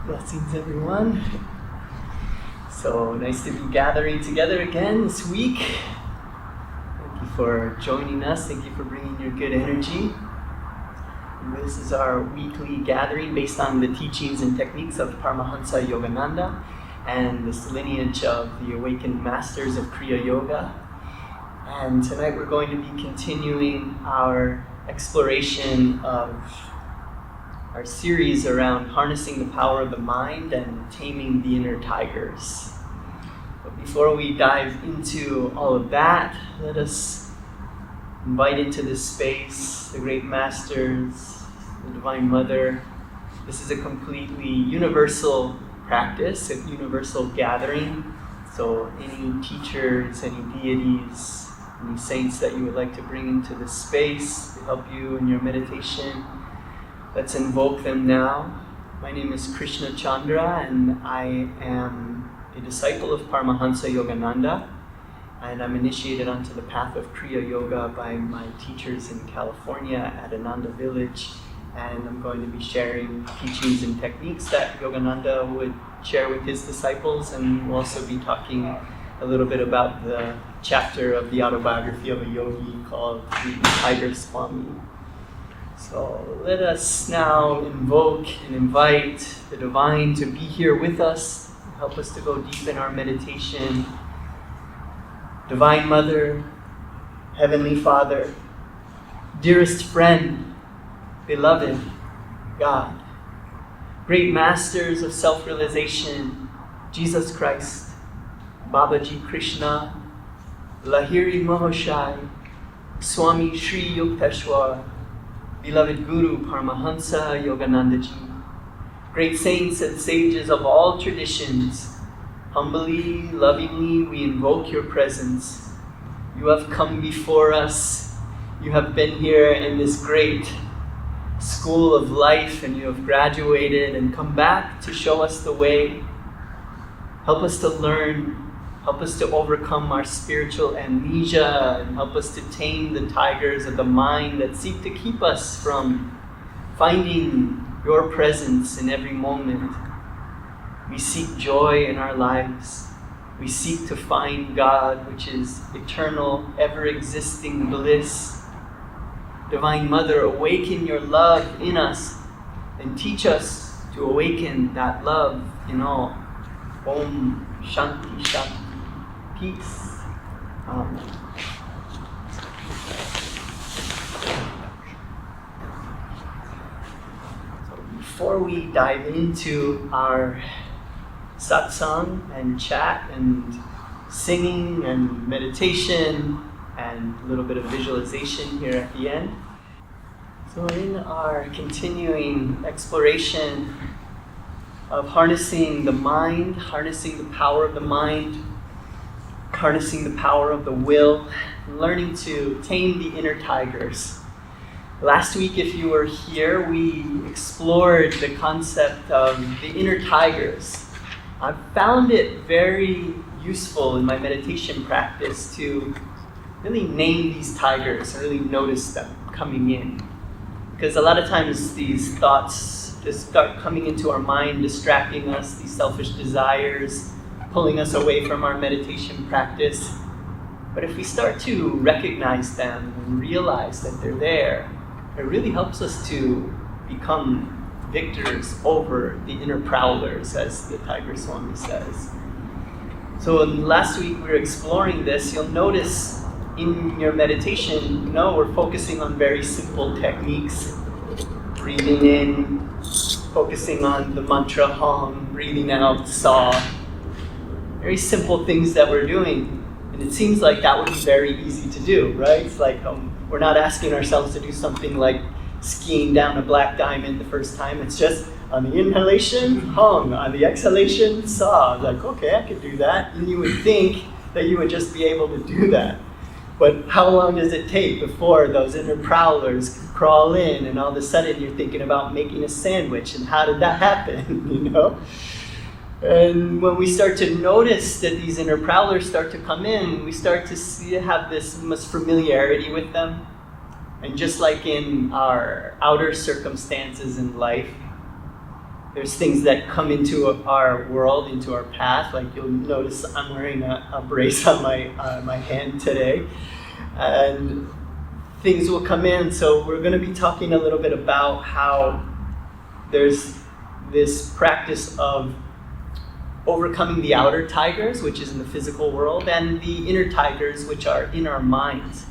Blessings, everyone. So nice to be gathering together again this week. Thank you for joining us. Thank you for bringing your good energy. And this is our weekly gathering based on the teachings and techniques of Paramhansa Yogananda and this lineage of the awakened masters of Kriya Yoga. And tonight we're going to be continuing our exploration of our series around harnessing the power of the mind and taming the inner tigers. But before we dive into all of that, let us invite into this space the great masters, the Divine Mother. This is a completely universal practice, a universal gathering. So any teachers, any deities, any saints that you would like to bring into this space to help you in your meditation, let's invoke them now. My name is Krishna Chandra, and I am a disciple of Paramhansa Yogananda, and I'm initiated onto the path of Kriya Yoga by my teachers in California at Ananda Village, and I'm going to be sharing teachings and techniques that Yogananda would share with his disciples, and we'll also be talking a little bit about the chapter of the Autobiography of a Yogi called the Tiger Swami. So let us now invoke and invite the Divine to be here with us, help us to go deep in our meditation. Divine Mother, Heavenly Father, dearest friend, beloved God, great masters of self-realization, Jesus Christ, Babaji Krishna, Lahiri Mahoshai, Swami Sri Yukteswar, beloved Guru Paramhansa Yogananda Ji, great saints and sages of all traditions, humbly, lovingly we invoke your presence. You have come before us. You have been here in this great school of life, and you have graduated and come back to show us the way. Help us to learn. Help us to overcome our spiritual amnesia, and help us to tame the tigers of the mind that seek to keep us from finding your presence in every moment. We seek joy in our lives. We seek to find God, which is eternal, ever-existing bliss. Divine Mother, awaken your love in us and teach us to awaken that love in all. Om Shanti Shanti. Peace. So before we dive into our satsang and chat and singing and meditation and a little bit of visualization here at the end, so in our continuing exploration of harnessing the mind, harnessing the power of the mind, harnessing the power of the will, learning to tame the inner tigers. Last week, if you were here, we explored the concept of the inner tigers. I found it very useful in my meditation practice to really name these tigers and really notice them coming in. Because a lot of times these thoughts just start coming into our mind, distracting us, these selfish desires, pulling us away from our meditation practice. But if we start to recognize them and realize that they're there, it really helps us to become victors over the inner prowlers, as the Tiger Swami says. So last week we were exploring this. You'll notice in your meditation, we're focusing on very simple techniques. Breathing in, focusing on the mantra Hum, breathing out Sa. Very simple things that we're doing, and it seems like that would be very easy to do, right? It's like we're not asking ourselves to do something like skiing down a black diamond the first time. It's just on the inhalation, Hum, on the exhalation, Sa. Like, okay, I could do that, and you would think that you would just be able to do that. But how long does it take before those inner prowlers crawl in, and all of a sudden you're thinking about making a sandwich, and how did that happen, And when we start to notice that these inner prowlers start to come in, we start to have this much familiarity with them. And just like in our outer circumstances in life, there's things that come into our world, into our path. Like you'll notice I'm wearing a brace on my hand today. And things will come in. So we're going to be talking a little bit about how there's this practice of overcoming the outer tigers, which is in the physical world, and the inner tigers, which are in our minds.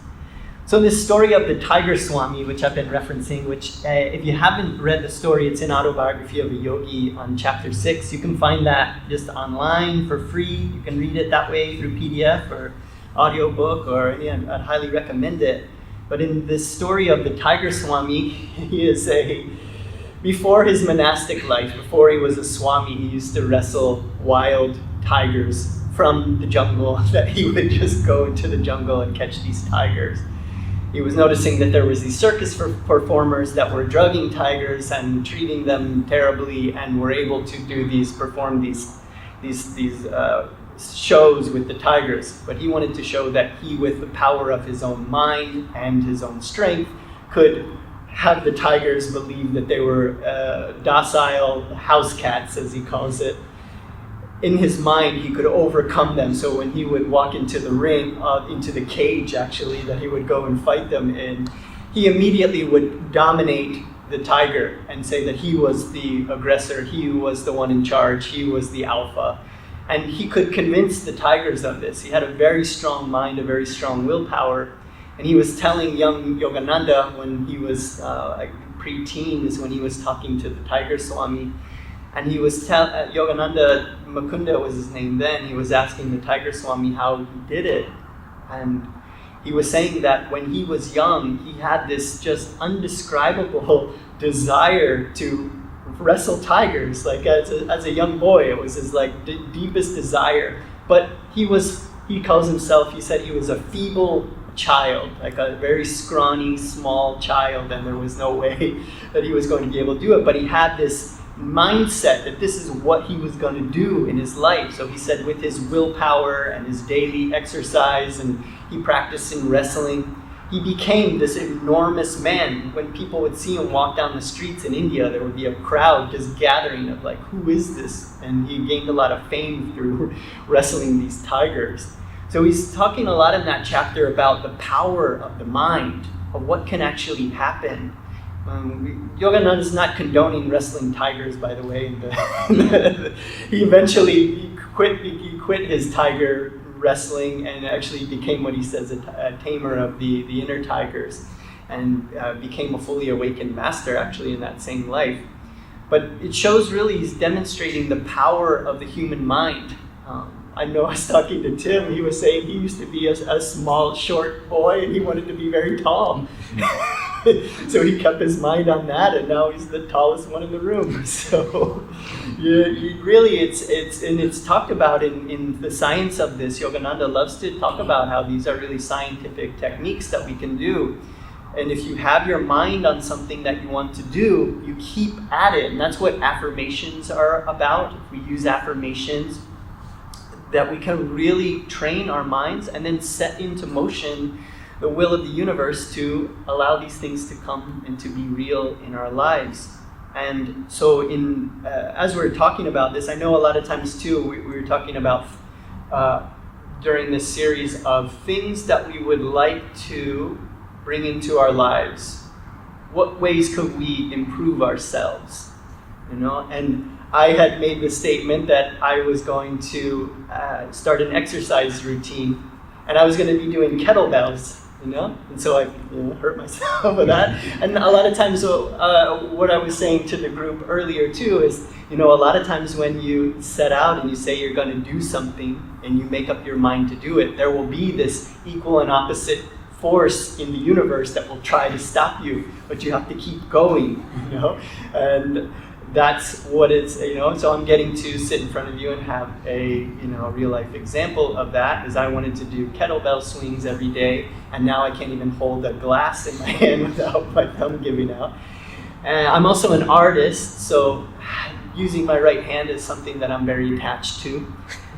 So this story of the Tiger Swami, which I've been referencing, which if you haven't read the story, it's in Autobiography of a Yogi on chapter 6. You can find that just online for free. You can read it that way through PDF or audiobook, or I'd highly recommend it. But in this story of the Tiger Swami, he is before his monastic life, before he was a Swami, he used to wrestle wild tigers from the jungle, that he would just go into the jungle and catch these tigers. He was noticing that there was these circus performers that were drugging tigers and treating them terribly, and were able to perform these shows with the tigers. But he wanted to show that he, with the power of his own mind and his own strength, could have the tigers believe that they were docile house cats, as he calls it. In his mind, he could overcome them. So when he would walk into the ring, into the cage actually, that he would go and fight them in, he immediately would dominate the tiger and say that he was the aggressor, he was the one in charge, he was the alpha. And he could convince the tigers of this. He had a very strong mind, a very strong willpower. And he was telling young Yogananda, when he was pre-teen, is when he was talking to the Tiger Swami. And he was Yogananda Mukunda was his name then. He was asking the Tiger Swami how he did it. And he was saying that when he was young, he had this just undescribable desire to wrestle tigers. Like as a young boy, it was his deepest desire. But he calls himself, he said he was a feeble child, like a very scrawny, small child, and there was no way that he was going to be able to do it. But he had this mindset that this is what he was going to do in his life. So he said with his willpower and his daily exercise, and he practiced in wrestling, he became this enormous man. When people would see him walk down the streets in India, there would be a crowd just gathering of like, who is this? And he gained a lot of fame through wrestling these tigers. So he's talking a lot in that chapter about the power of the mind, of what can actually happen. Yogananda is not condoning wrestling tigers, by the way. He eventually quit his tiger wrestling and actually became what he says a tamer of the inner tigers, and became a fully awakened master actually in that same life. But it shows really he's demonstrating the power of the human mind. I know I was talking to Tim, he was saying he used to be a small, short boy, and he wanted to be very tall. So he kept his mind on that, and now he's the tallest one in the room. So really it's talked about in the science of this. Yogananda loves to talk about how these are really scientific techniques that we can do. And if you have your mind on something that you want to do, you keep at it. And that's what affirmations are about. If we use affirmations, that we can really train our minds and then set into motion the will of the universe to allow these things to come and to be real in our lives. And so as we're talking about this, I know a lot of times too, we were talking about during this series of things that we would like to bring into our lives. What ways could we improve ourselves? And I had made the statement that I was going to start an exercise routine, and I was going to be doing kettlebells, and so I hurt myself with that. And a lot of times what I was saying to the group earlier too is, a lot of times when you set out and you say you're going to do something and you make up your mind to do it, there will be this equal and opposite force in the universe that will try to stop you, but you have to keep going, and that's what it's, so I'm getting to sit in front of you and have a real life example of that, is I wanted to do kettlebell swings every day, and now I can't even hold a glass in my hand without my thumb giving out. And I'm also an artist, so using my right hand is something that I'm very attached to.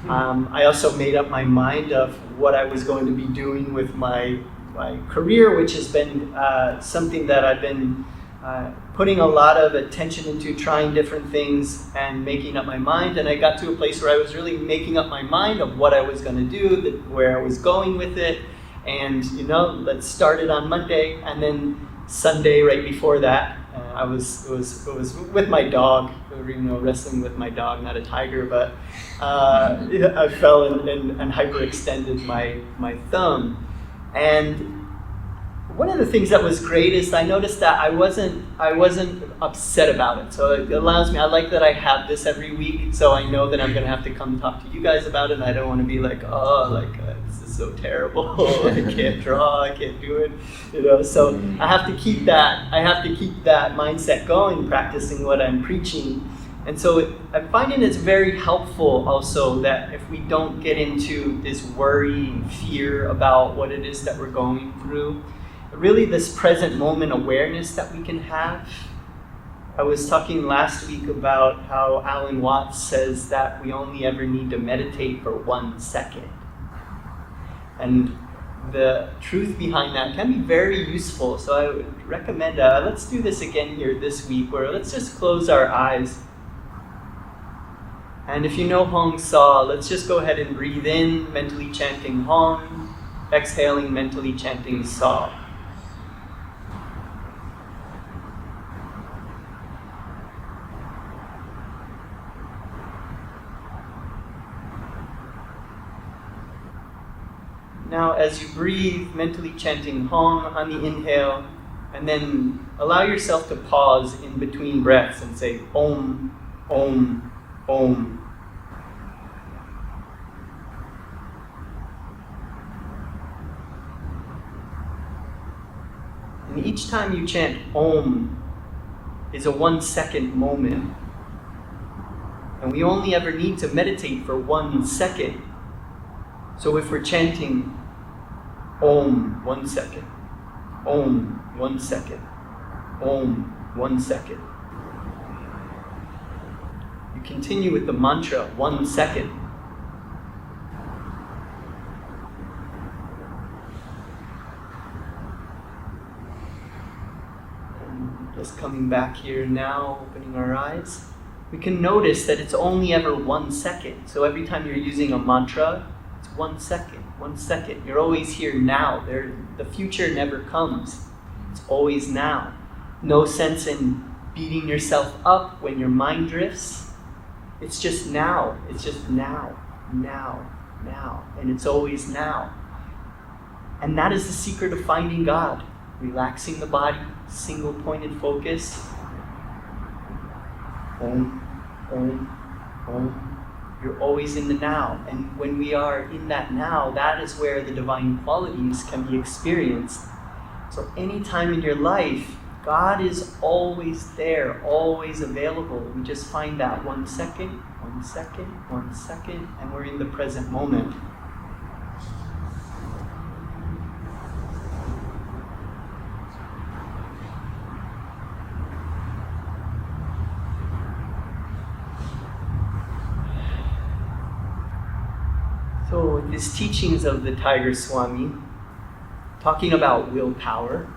I also made up my mind of what I was going to be doing with my career, which has been something that I've been putting a lot of attention into trying different things and making up my mind. And I got to a place where I was really making up my mind of what I was going to do, where I was going with it. And, let's start it on Monday. And then Sunday, right before that, it was with my dog, wrestling with my dog, not a tiger, but I fell and hyperextended my thumb. And one of the things that was great is I noticed that I wasn't upset about it. So it allows me, I like that I have this every week, so I know that I'm going to have to come talk to you guys about it, and I don't want to be like, this is so terrible, I can't draw, I can't do it, so I have to keep that mindset going, practicing what I'm preaching. And so I'm finding it's very helpful also that if we don't get into this worry and fear about what it is that we're going through, really this present moment awareness that we can have. I was talking last week about how Alan Watts says that we only ever need to meditate for 1 second. And the truth behind that can be very useful. So I would recommend, let's do this again here this week, where let's just close our eyes. And if you know Hong Sa, let's just go ahead and breathe in, mentally chanting Hong, exhaling, mentally chanting Sa. Now, as you breathe, mentally chanting Hong on the inhale, and then allow yourself to pause in between breaths and say Om, Om, Om. And each time you chant Om is a 1 second moment. And we only ever need to meditate for 1 second. So if we're chanting Om 1 second, Om 1 second, Om 1 second, you continue with the mantra 1 second. And just coming back here now, opening our eyes, we can notice that it's only ever 1 second. So every time you're using a mantra, 1 second, 1 second. You're always here now. The future never comes. It's always now. No sense in beating yourself up when your mind drifts. It's just now. It's just now, now, now. And it's always now. And that is the secret of finding God. Relaxing the body, single pointed focus. Om, Om, Om. You're always in the now. And when we are in that now, that is where the divine qualities can be experienced. So anytime in your life, God is always there, always available. We just find that 1 second, 1 second, 1 second, and we're in the present moment. So with these teachings of the Tiger Swami, talking about willpower,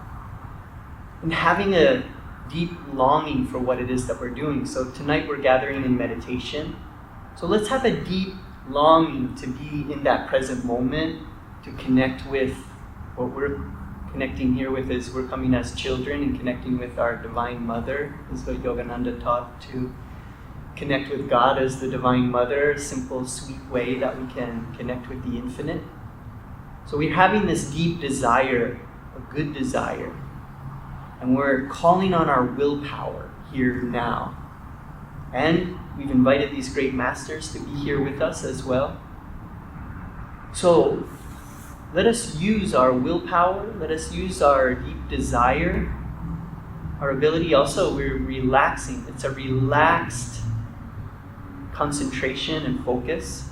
and having a deep longing for what it is that we're doing. So tonight we're gathering in meditation. So let's have a deep longing to be in that present moment, to connect with what we're connecting here with is we're coming as children and connecting with our Divine Mother, is what Yogananda taught, to connect with God as the Divine Mother, a simple, sweet way that we can connect with the infinite. So we're having this deep desire, a good desire, and we're calling on our willpower here now. And we've invited these great masters to be here with us as well. So let us use our willpower, let us use our deep desire, our ability also, we're relaxing. It's a relaxed concentration and focus.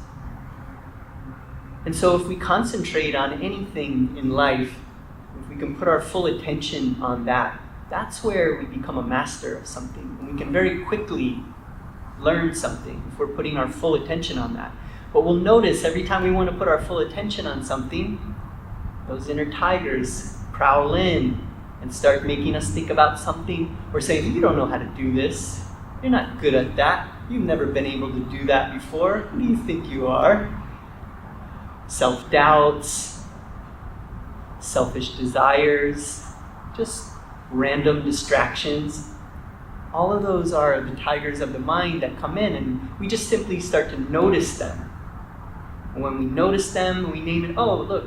And so if we concentrate on anything in life, if we can put our full attention on that, that's where we become a master of something. And we can very quickly learn something if we're putting our full attention on that. But we'll notice every time we want to put our full attention on something, those inner tigers prowl in and start making us think about something, or saying, you don't know how to do this. You're not good at that. You've never been able to do that before. Who do you think you are? Self-doubts, selfish desires, just random distractions. All of those are the tigers of the mind that come in, and we just simply start to notice them. And when we notice them, we name it, oh, look,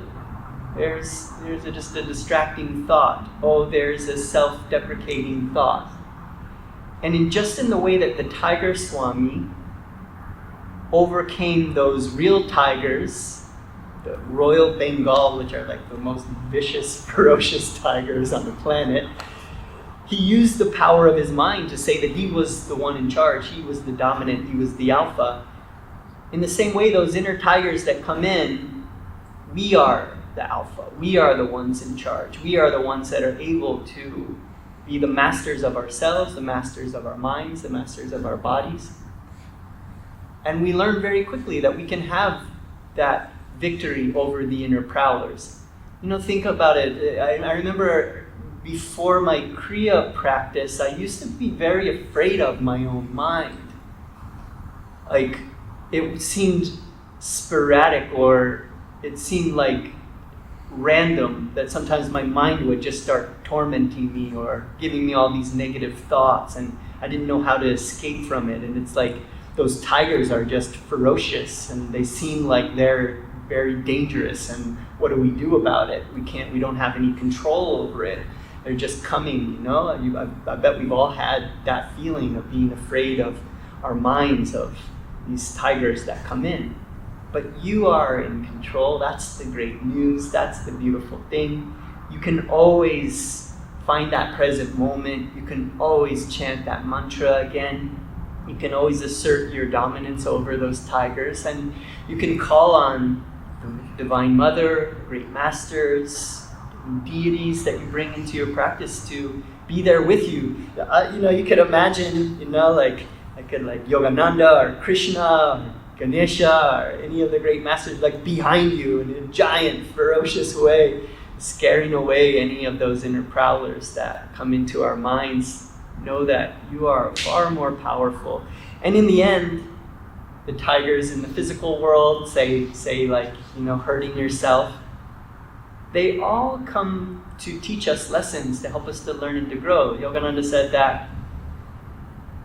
there's just a distracting thought. Oh, there's a self-deprecating thought. And in the way that the Tiger Swami overcame those real tigers, the Royal Bengal, which are like the most vicious, ferocious tigers on the planet, he used the power of his mind to say that he was the one in charge, he was the dominant, he was the alpha. In the same way, those inner tigers that come in, we are the alpha. We are the ones in charge. We are the ones that are able to be the masters of ourselves, the masters of our minds, the masters of our bodies. And we learn very quickly that we can have that victory over the inner prowlers. Think about it. I remember before my Kriya practice, I used to be very afraid of my own mind. Like, it seemed sporadic, or it seemed like random, that sometimes my mind would just start tormenting me or giving me all these negative thoughts, and I didn't know how to escape from it. And it's like those tigers are just ferocious, and they seem like they're very dangerous, and what do we do about it? We don't have any control over it. They're just coming, I bet we've all had that feeling of being afraid of our minds, of these tigers that come in. But you are in control. That's the great news. That's the beautiful thing. You can always find that present moment. You can always chant that mantra again. You can always assert your dominance over those tigers. And you can call on the Divine Mother, great masters, deities that you bring into your practice to be there with you. You could imagine, like Yogananda or Krishna or Ganesha or any of the great masters, like behind you in a giant, ferocious way, scaring away any of those inner prowlers that come into our minds. Know that you are far more powerful. And in the end, the tigers in the physical world, say hurting yourself, they all come to teach us lessons, to help us to learn and to grow. Yogananda said that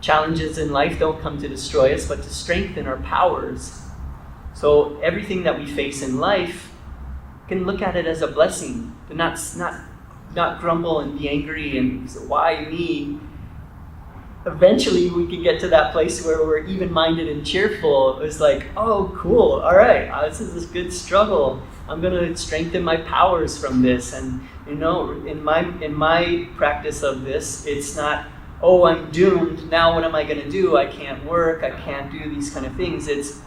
challenges in life don't come to destroy us, but to strengthen our powers. So everything that we face in life, can look at it as a blessing, to not grumble and be angry and say, why me? Eventually we can get to that place where we're even-minded and cheerful. It's like, oh, cool, all right, this is a good struggle. I'm going to strengthen my powers from this. And in my practice of this, it's not, oh, I'm doomed, now what am I going to do? I can't work, I can't do these kind of things. It's,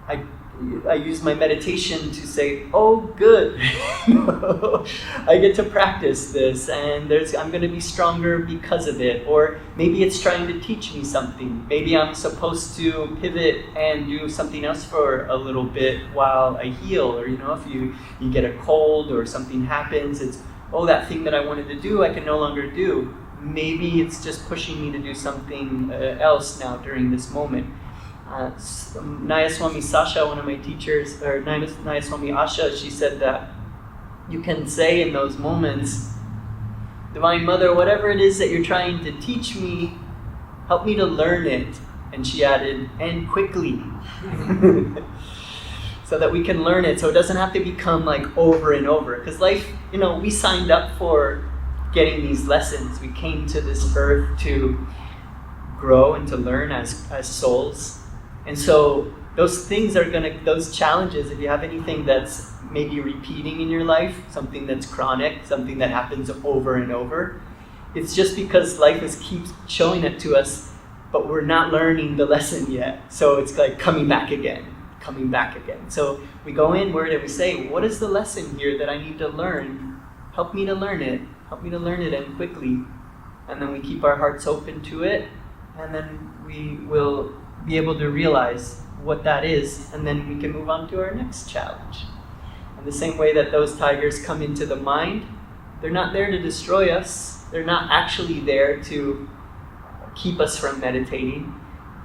I use my meditation to say, oh, good, I get to practice this, and I'm going to be stronger because of it. Or maybe it's trying to teach me something. Maybe I'm supposed to pivot and do something else for a little bit while I heal. Or, if you get a cold or something happens, it's, oh, that thing that I wanted to do, I can no longer do. Maybe it's just pushing me to do something else now during this moment. Naya Swami Sasha, one of my teachers, or Naya Swami Asha, she said that you can say in those moments, Divine Mother, whatever it is that you're trying to teach me, help me to learn it. And she added, and quickly. So that we can learn it, so it doesn't have to become like over and over. Because life, we signed up for getting these lessons. We came to this earth to grow and to learn as souls. And so those things those challenges, if you have anything that's maybe repeating in your life, something that's chronic, something that happens over and over, it's just because life keeps showing it to us, but we're not learning the lesson yet. So it's like coming back again. So we go inward and we say, what is the lesson here that I need to learn? Help me to learn it. Help me to learn it, and quickly. And then we keep our hearts open to it, and then we will be able to realize what that is, and then we can move on to our next challenge. In the same way that those tigers come into the mind, They're not there to destroy us. They're not actually there to keep us from meditating.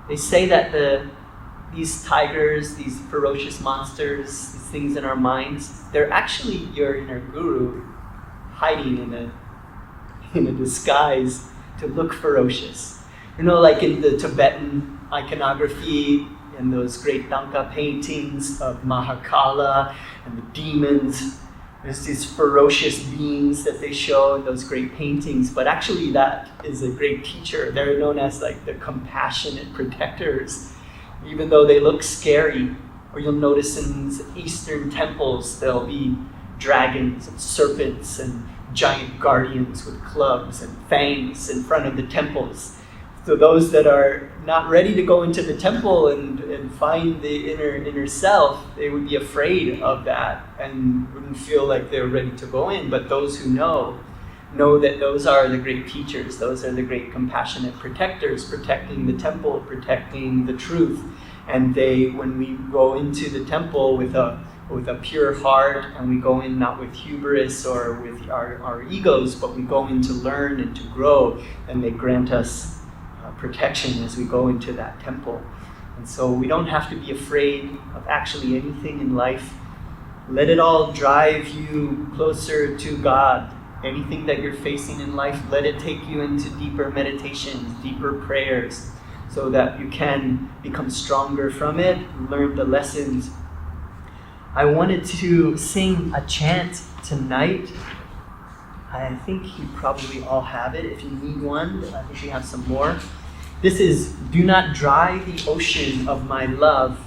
They say that these tigers, these ferocious monsters, these things in our minds, they're actually your inner guru hiding in a disguise to look ferocious. You know, like in the Tibetan iconography and those great Thangka paintings of Mahakala and the demons, there's these ferocious beings that they show in those great paintings, but actually that is a great teacher. They're known as like the compassionate protectors, even though they look scary. Or you'll notice in Eastern temples, there'll be dragons and serpents and giant guardians with clubs and fangs in front of the temples. So those that are not ready to go into the temple and find the inner self, they would be afraid of that and wouldn't feel like they're ready to go in. But those who know that those are the great teachers, those are the great compassionate protectors, protecting the temple, protecting the truth. And when we go into the temple with a pure heart, and we go in not with hubris or with our egos, but we go in to learn and to grow, and they grant us protection as we go into that temple. And so we don't have to be afraid of actually anything in life. Let it all drive you closer to God. Anything that you're facing in life, let it take you into deeper meditations, deeper prayers, so that you can become stronger from it, learn the lessons. I wanted to sing a chant tonight. I think you probably all have it. If you need one, I think we have some more. This is, do not dry the ocean of my love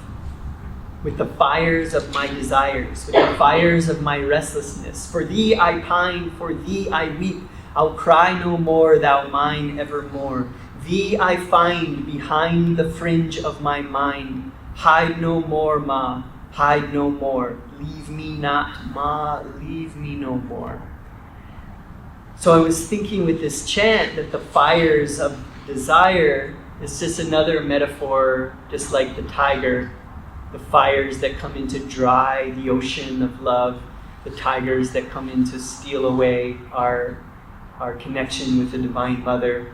with the fires of my desires, with the fires of my restlessness. For thee I pine, for thee I weep. I'll cry no more, thou mine evermore. Thee I find behind the fringe of my mind. Hide no more, ma, hide no more. Leave me not, ma, leave me no more. So I was thinking with this chant that the fires of desire is just another metaphor, just like the tiger, the fires that come in to dry the ocean of love, the tigers that come in to steal away our connection with the Divine Mother.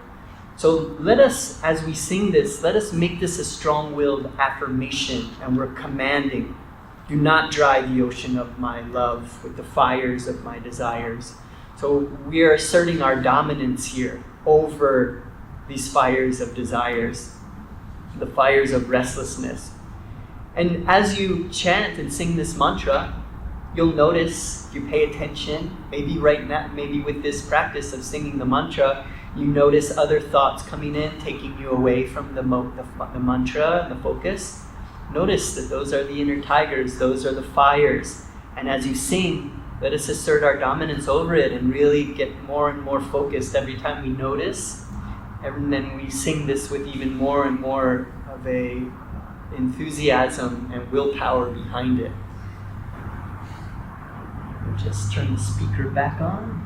So let us, as we sing this, let us make this a strong-willed affirmation, and we're commanding, do not dry the ocean of my love with the fires of my desires. So we are asserting our dominance here over these fires of desires, the fires of restlessness. And as you chant and sing this mantra, you'll notice, you pay attention, maybe right now, maybe with this practice of singing the mantra, you notice other thoughts coming in, taking you away from the mantra and the focus. Notice that those are the inner tigers, those are the fires. And as you sing, let us assert our dominance over it and really get more and more focused every time we notice. And then we sing this with even more and more of a enthusiasm and willpower behind it. We'll just turn the speaker back on.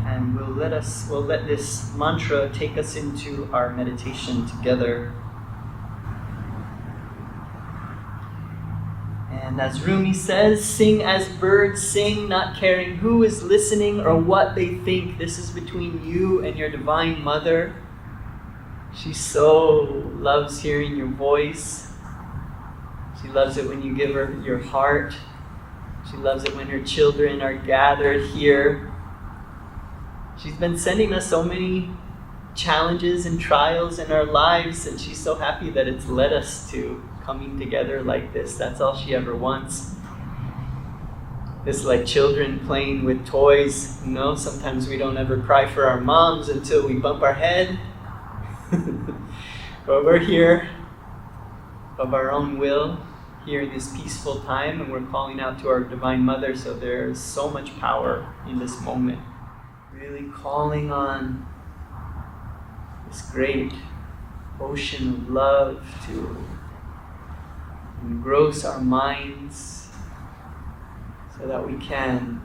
And we'll let this mantra take us into our meditation together. And as Rumi says, sing as birds sing, not caring who is listening or what they think. This is between you and your Divine Mother. She so loves hearing your voice. She loves it when you give her your heart. She loves it when her children are gathered here. She's been sending us so many challenges and trials in our lives, and she's so happy that it's led us to coming together like this. That's all she ever wants. It's like children playing with toys. You know, sometimes we don't ever cry for our moms until we bump our head. But we're here of our own will, here in this peaceful time, and we're calling out to our Divine Mother, so there's so much power in this moment. Really calling on this great ocean of love to engross our minds so that we can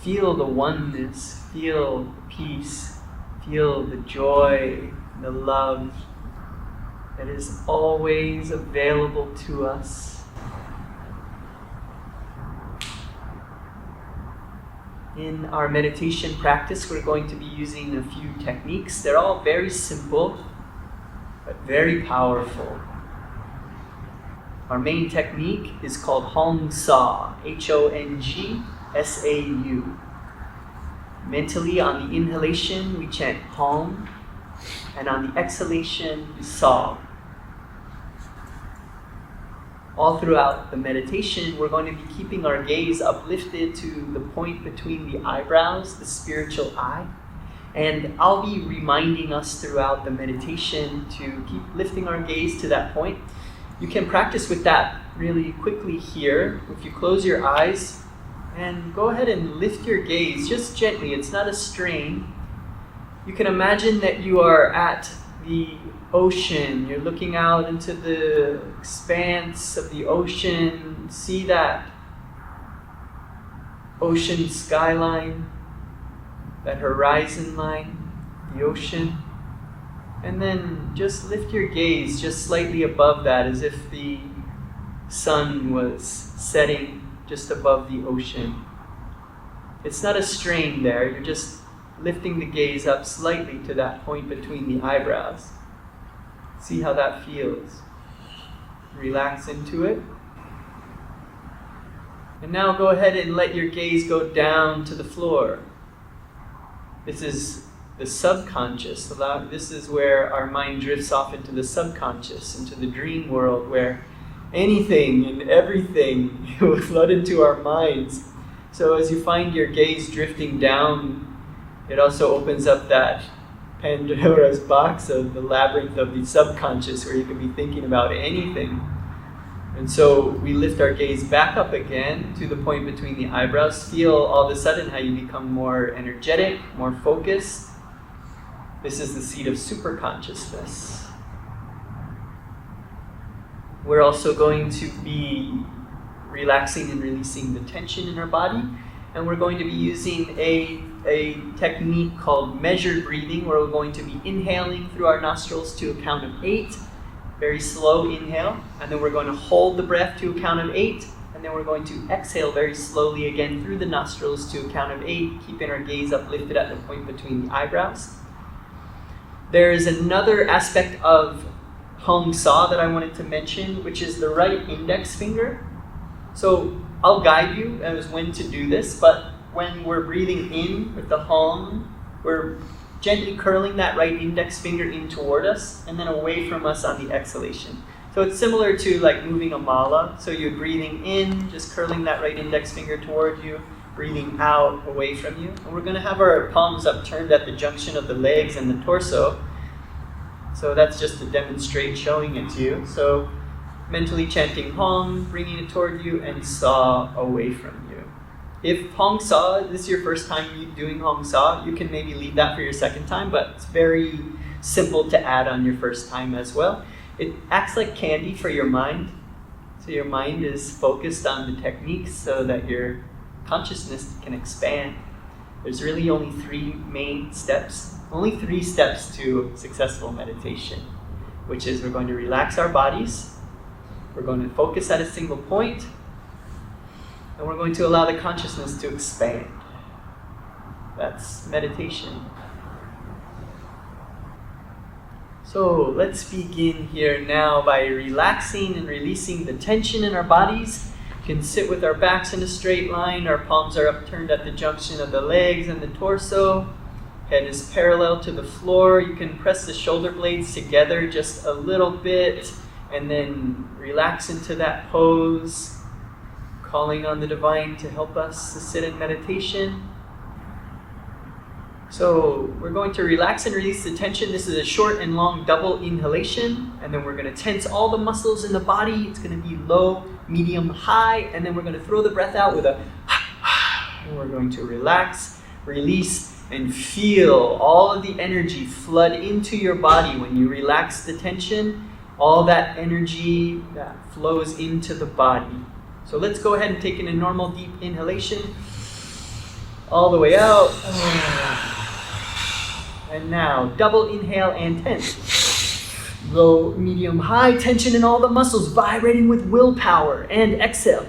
feel the oneness, feel the peace, feel the joy, the love that is always available to us. In our meditation practice, we're going to be using a few techniques. They're all very simple, but very powerful. Our main technique is called Hong Sa, H-O-N-G-S-A-U. Mentally, on the inhalation, we chant Hong, and on the exhalation, Sa. All throughout the meditation, we're going to be keeping our gaze uplifted to the point between the eyebrows, the spiritual eye. And I'll be reminding us throughout the meditation to keep lifting our gaze to that point. You can practice with that really quickly here. If you close your eyes and go ahead and lift your gaze just gently, it's not a strain. You can imagine that you are at the ocean. You're looking out into the expanse of the ocean. See that ocean skyline, that horizon line, the ocean. And then just lift your gaze just slightly above that, as if the sun was setting just above the ocean. It's not a strain there. You're just lifting the gaze up slightly to that point between the eyebrows. See how that feels. Relax into it. And now go ahead and let your gaze go down to the floor. This is the subconscious. This is where our mind drifts off into the subconscious, into the dream world, where anything and everything will flood into our minds. So as you find your gaze drifting down, it also opens up that Pandora's box of the labyrinth of the subconscious, where you can be thinking about anything. And so we lift our gaze back up again to the point between the eyebrows. Feel all of a sudden how you become more energetic, more focused. This is the seat of superconsciousness. We're also going to be relaxing and releasing the tension in our body. And we're going to be using a technique called measured breathing, where we're going to be inhaling through our nostrils to a count of 8. Very slow inhale. And then we're going to hold the breath to a count of 8. And then we're going to exhale very slowly again through the nostrils to a count of 8, keeping our gaze uplifted at the point between the eyebrows. There is another aspect of Hong Sa that I wanted to mention, which is the right index finger. So I'll guide you as when to do this, but when we're breathing in with the Hong, we're gently curling that right index finger in toward us and then away from us on the exhalation. So it's similar to like moving a mala. So you're breathing in, just curling that right index finger toward you, breathing out away from you. And we're going to have our palms upturned at the junction of the legs and the torso. So that's just to demonstrate, showing it to you. So mentally chanting Hong, bringing it toward you, and Sa away from you. If Hong Sa, this is your first time doing Hong Sa, you can maybe leave that for your second time, but it's very simple to add on your first time as well. It acts like candy for your mind. So your mind is focused on the techniques so that your consciousness can expand. There's really only 3 main steps, only 3 steps to successful meditation, which is we're going to relax our bodies, we're going to focus at a single point, and we're going to allow the consciousness to expand. That's meditation. So let's begin here now by relaxing and releasing the tension in our bodies. We can sit with our backs in a straight line. Our palms are upturned at the junction of the legs and the torso. Head is parallel to the floor. You can press the shoulder blades together just a little bit and then relax into that pose, calling on the divine to help us to sit in meditation. So we're going to relax and release the tension. This is a short and long double inhalation, and then we're going to tense all the muscles in the body. It's going to be low, medium, high, and then we're going to throw the breath out with a and we're going to relax, release, and feel all of the energy flood into your body. When you relax the tension, all that energy that flows into the body. So let's go ahead and take in a normal deep inhalation. all the way out. And now, double inhale and tense. Low, medium, high tension in all the muscles, vibrating with willpower. And exhale.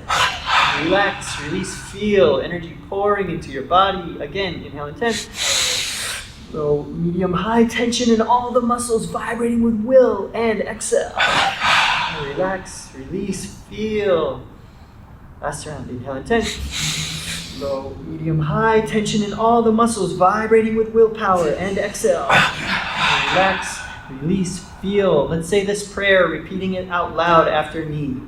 Relax, release, feel energy pouring into your body. Again, inhale and tense. Low, medium, high tension in all the muscles, vibrating with will. And exhale. Relax, release, feel. Last round, inhale and tense. Low, medium, high tension in all the muscles, vibrating with willpower. And exhale. Relax, release, feel. Let's say this prayer, repeating it out loud after me.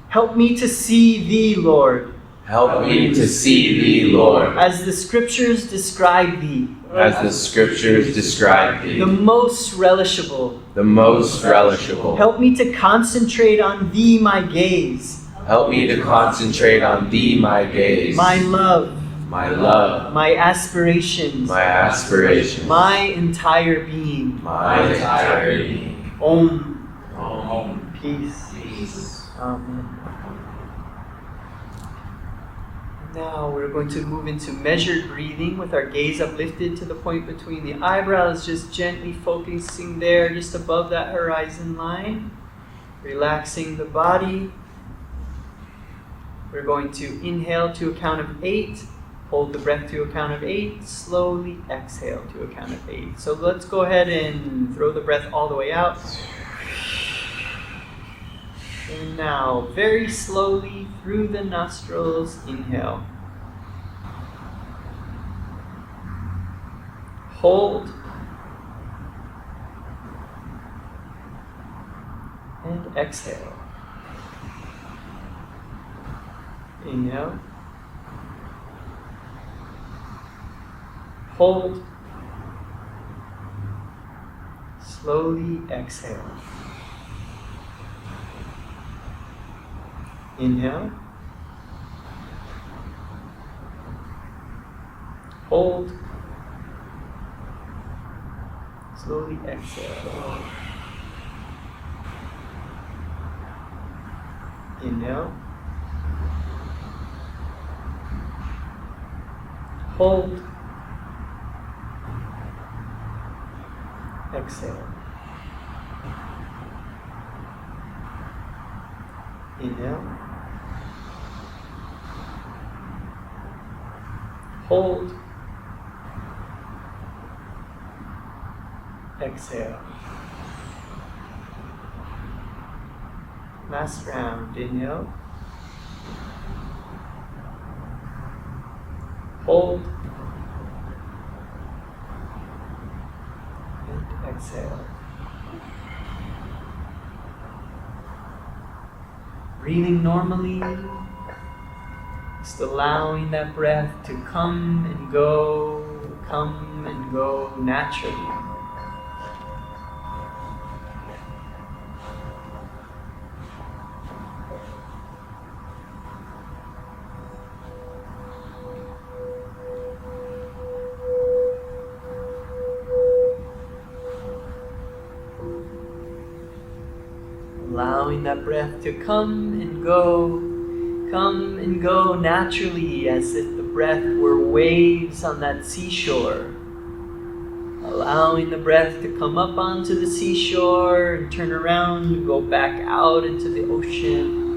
Help me to see Thee, Lord. Help me to see Thee, Lord. As the Scriptures describe Thee. As the Scriptures describe Thee. The most relishable. The most relishable. Help me to concentrate on Thee, my gaze. Help me to concentrate on Thee, my gaze. My love. My love. My aspirations. My aspirations. My entire being. My entire being. Om. Om. Peace. Peace. Amen. Now we're going to move into measured breathing with our gaze uplifted to the point between the eyebrows, just gently focusing there, just above that horizon line. Relaxing the body. We're going to inhale to a count of 8, hold the breath to a count of 8, slowly exhale to a count of 8. So let's go ahead and throw the breath all the way out. And now, very slowly through the nostrils, inhale. Hold. And exhale. Inhale. Hold. Slowly exhale. Inhale. Hold. Slowly exhale. Inhale. Hold. Exhale. Inhale. Hold. Exhale. Last round. Inhale. Hold. And exhale. Breathing normally, just allowing that breath to come and go naturally. Allowing that breath to come and go naturally, as if the breath were waves on that seashore. Allowing the breath to come up onto the seashore and turn around and go back out into the ocean.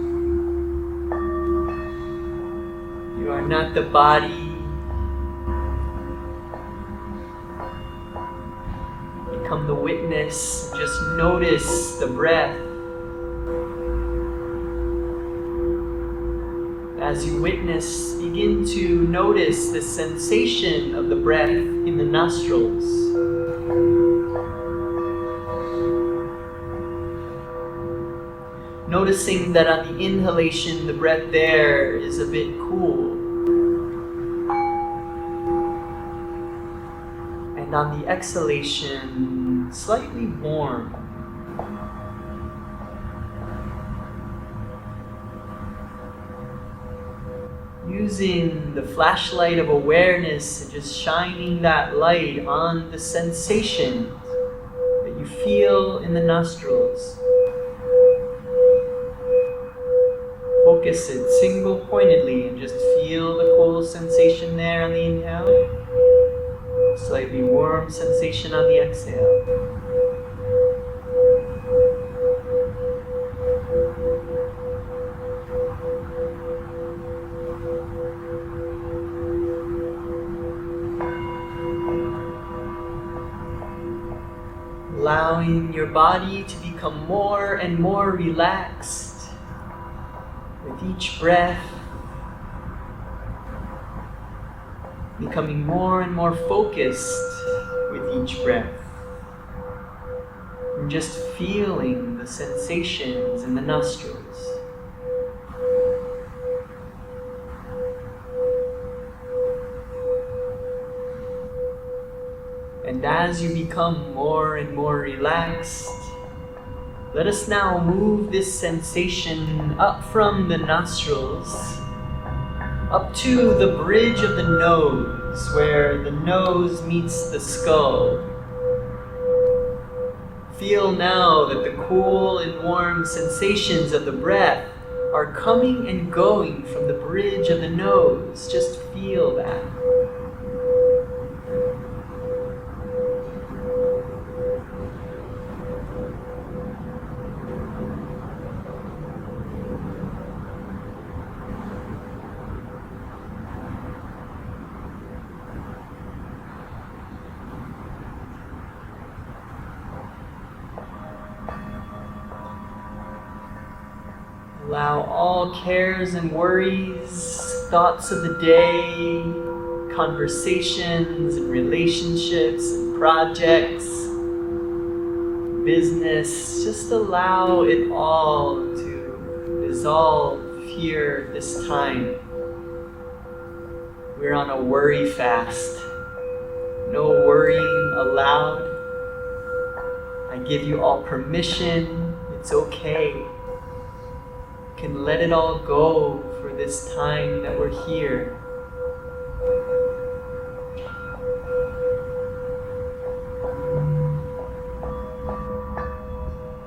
You are not the body. Become the witness. Just notice the breath. As you witness, begin to notice the sensation of the breath in the nostrils. Noticing that on the inhalation, the breath there is a bit cool. And on the exhalation, slightly warm. Using the flashlight of awareness and just shining that light on the sensation that you feel in the nostrils. focus it single pointedly and just feel the cool sensation there on the inhale. Slightly warm sensation on the exhale. Allowing your body to become more and more relaxed with each breath, becoming more and more focused with each breath, and just feeling the sensations in the nostrils. And as you become more and more relaxed, let us now move this sensation up from the nostrils, up to the bridge of the nose, where the nose meets the skull. Feel now that the cool and warm sensations of the breath are coming and going from the bridge of the nose. Just feel that. Allow all cares and worries, thoughts of the day, conversations and relationships and projects, business, just allow it all to dissolve here this time. We're on a worry fast. No worrying allowed. I give you all permission. It's okay. Can let it all go for this time that we're here.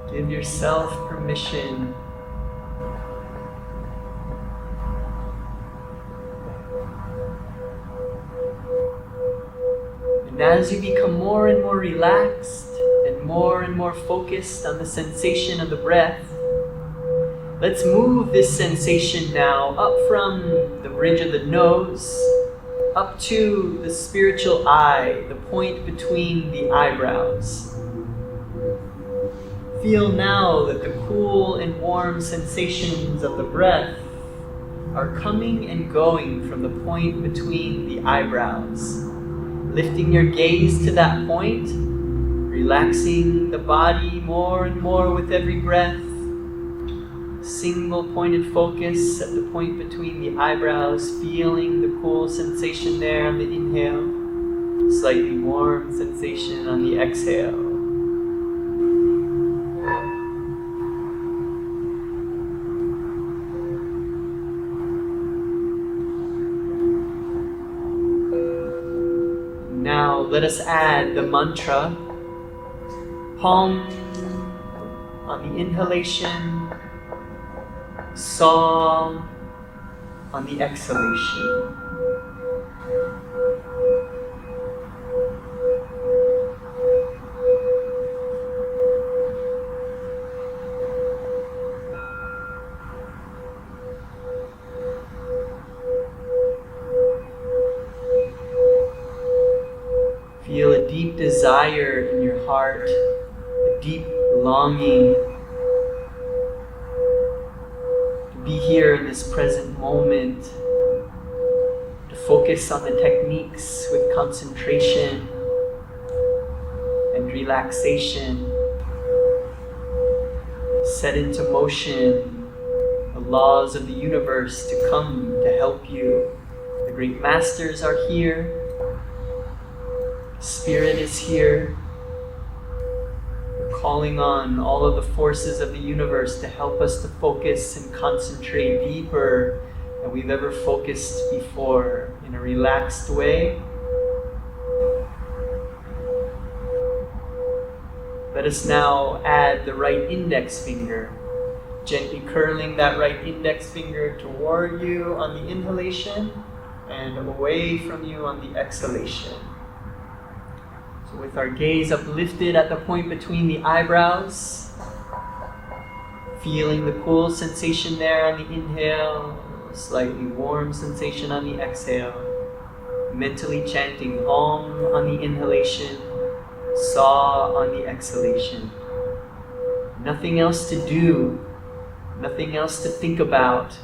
Give yourself permission. And as you become more and more relaxed and more focused on the sensation of the breath, let's move this sensation now up from the bridge of the nose, up to the spiritual eye, the point between the eyebrows. Feel now that the cool and warm sensations of the breath are coming and going from the point between the eyebrows. Lifting your gaze to that point, relaxing the body more and more with every breath. Single pointed focus at the point between the eyebrows, feeling the cool sensation there on the inhale, slightly warm sensation on the exhale. Now let us add the mantra, palm on the inhalation, Saw on the exhalation. Feel a deep desire in your heart, a deep longing be here in this present moment, to focus on the techniques with concentration and relaxation. Set into motion the laws of the universe to come to help you. The great masters are here. Spirit is here. Calling on all of the forces of the universe to help us to focus and concentrate deeper than we've ever focused before in a relaxed way. Let us now add the right index finger Gently curling that right index finger toward you on the inhalation and away from you on the exhalation. So with our gaze uplifted at the point between the eyebrows, feeling the cool sensation there on the inhale, slightly warm sensation on the exhale, mentally chanting Om on the inhalation, Sa on the exhalation. Nothing else to do, nothing else to think about.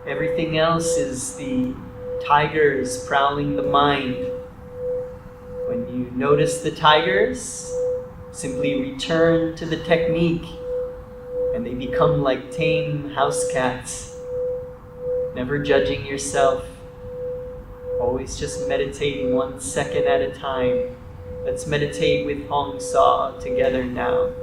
Everything else is the tigers prowling the mind. When you notice the tigers, simply return to the technique and they become like tame house cats, never judging yourself, always just meditating 1 second at a time. Let's meditate with Hong Sa together now.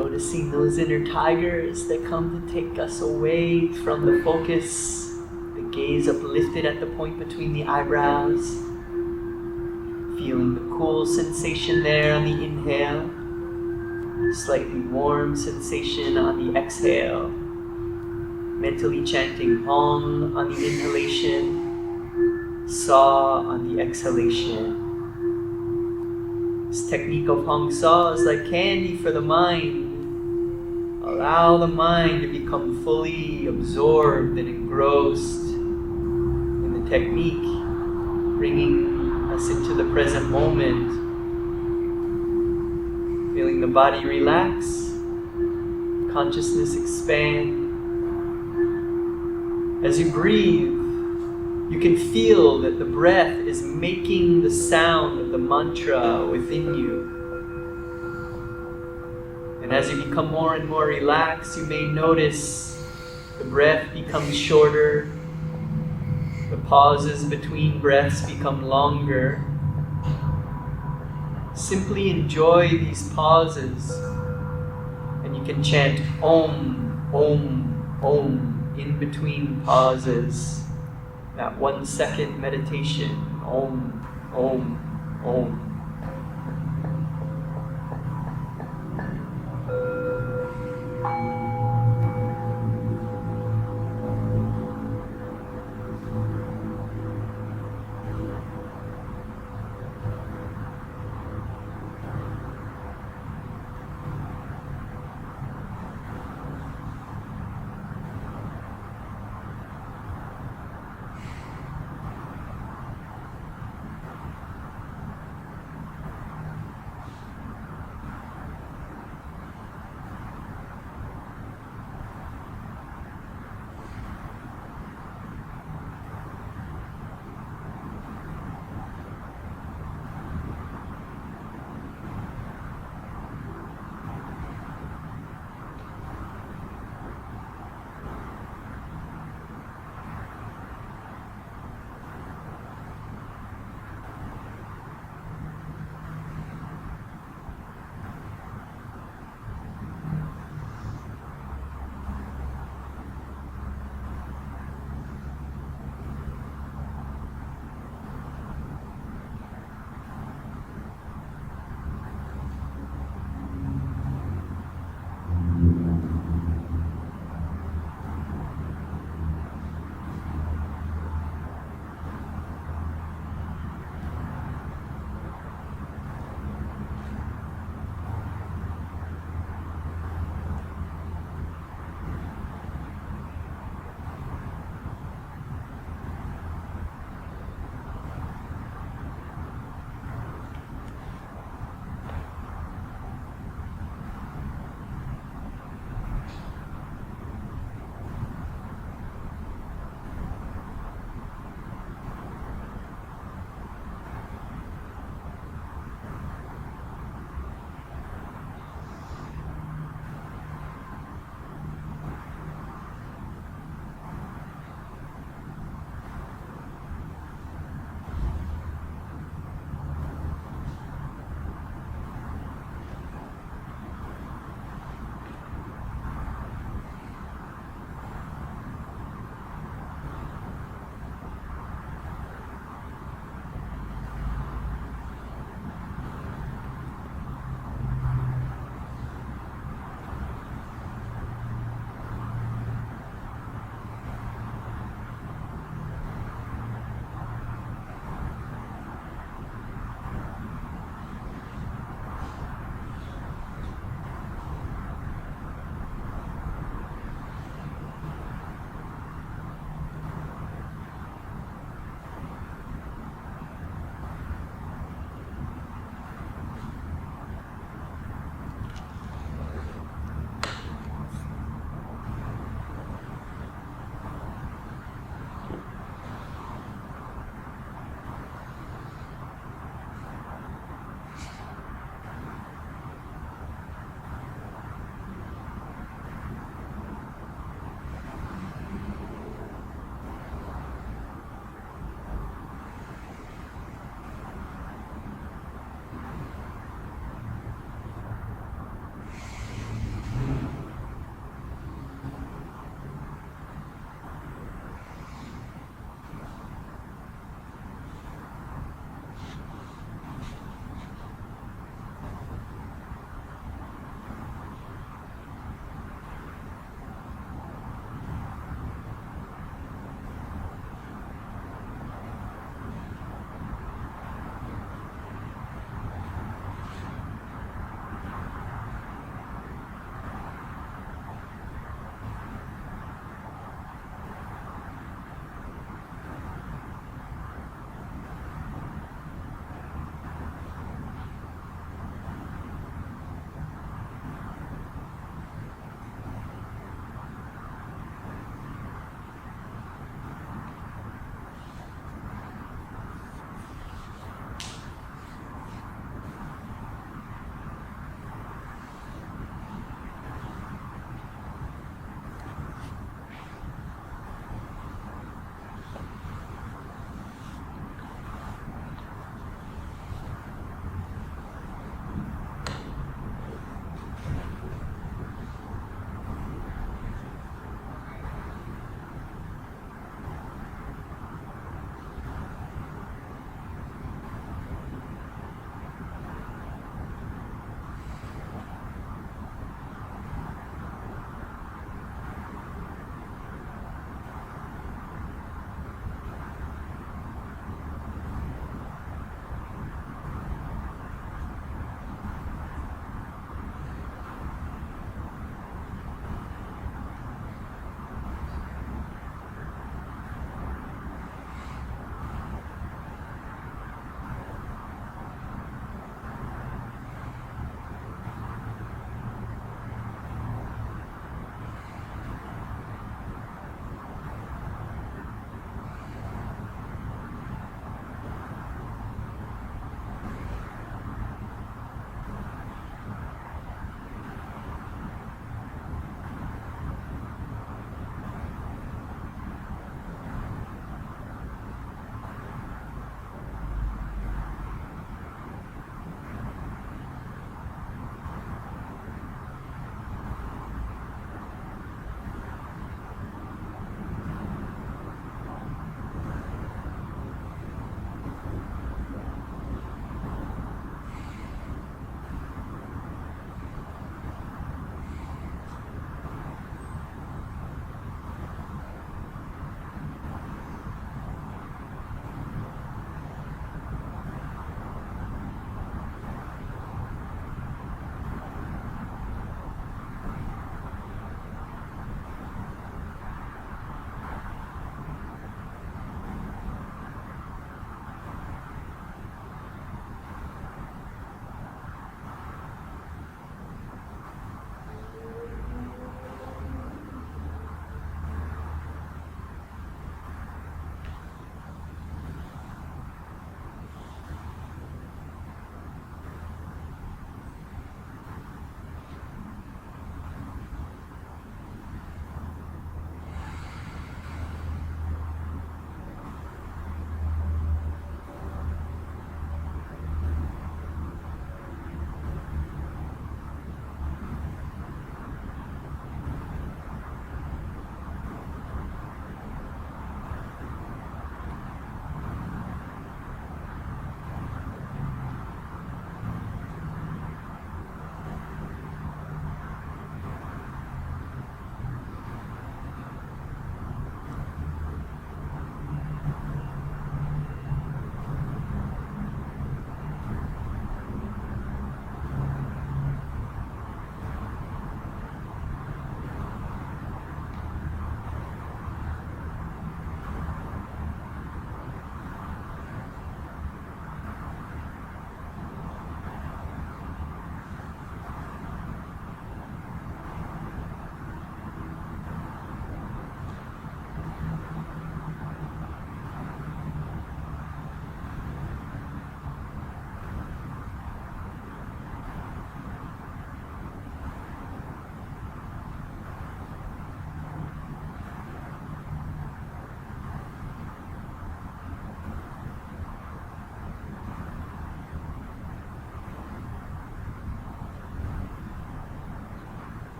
Noticing those inner tigers that come to take us away from the focus, the gaze uplifted at the point between the eyebrows. Feeling the cool sensation there on the inhale, slightly warm sensation on the exhale. Mentally chanting Hong on the inhalation, Sa on the exhalation. This technique of Hong Sa is like candy for the mind. Allow the mind to become fully absorbed and engrossed in the technique, bringing us into the present moment. Feeling the body relax, consciousness expand. As you breathe, you can feel that the breath is making the sound of the mantra within you. And as you become more and more relaxed, you may notice the breath becomes shorter, the pauses between breaths become longer. Simply enjoy these pauses, and you can chant Om, Om, Om in between pauses. That 1 second meditation, Om, Om, Om.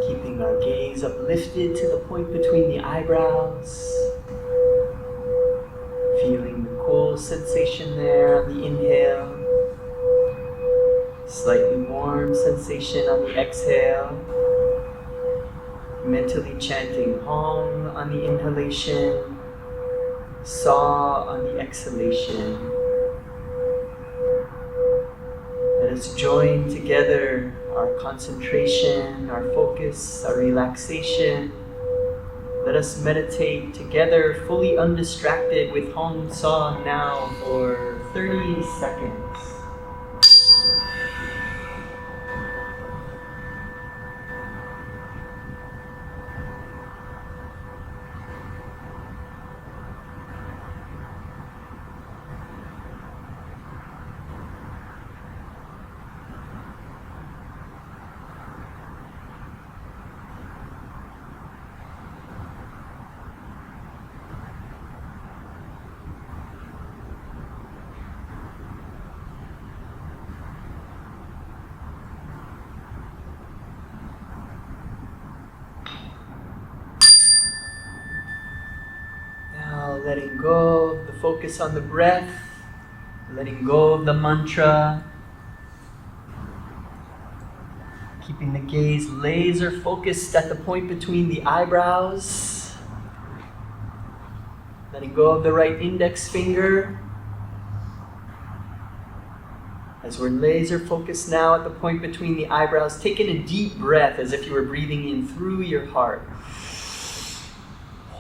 Keeping our gaze uplifted to the point between the eyebrows. Feeling the cool sensation there on the inhale. Slightly warm sensation on the exhale. Mentally chanting Hong on the inhalation. Sa on the exhalation. Let us join together our concentration, our focus, our relaxation. Let us meditate together, fully undistracted with Hong Sa now for 30 seconds. Letting go of the focus on the breath, letting go of the mantra, keeping the gaze laser focused at the point between the eyebrows, letting go of the right index finger. As we're laser focused now at the point between the eyebrows, take in a deep breath as if you were breathing in through your heart.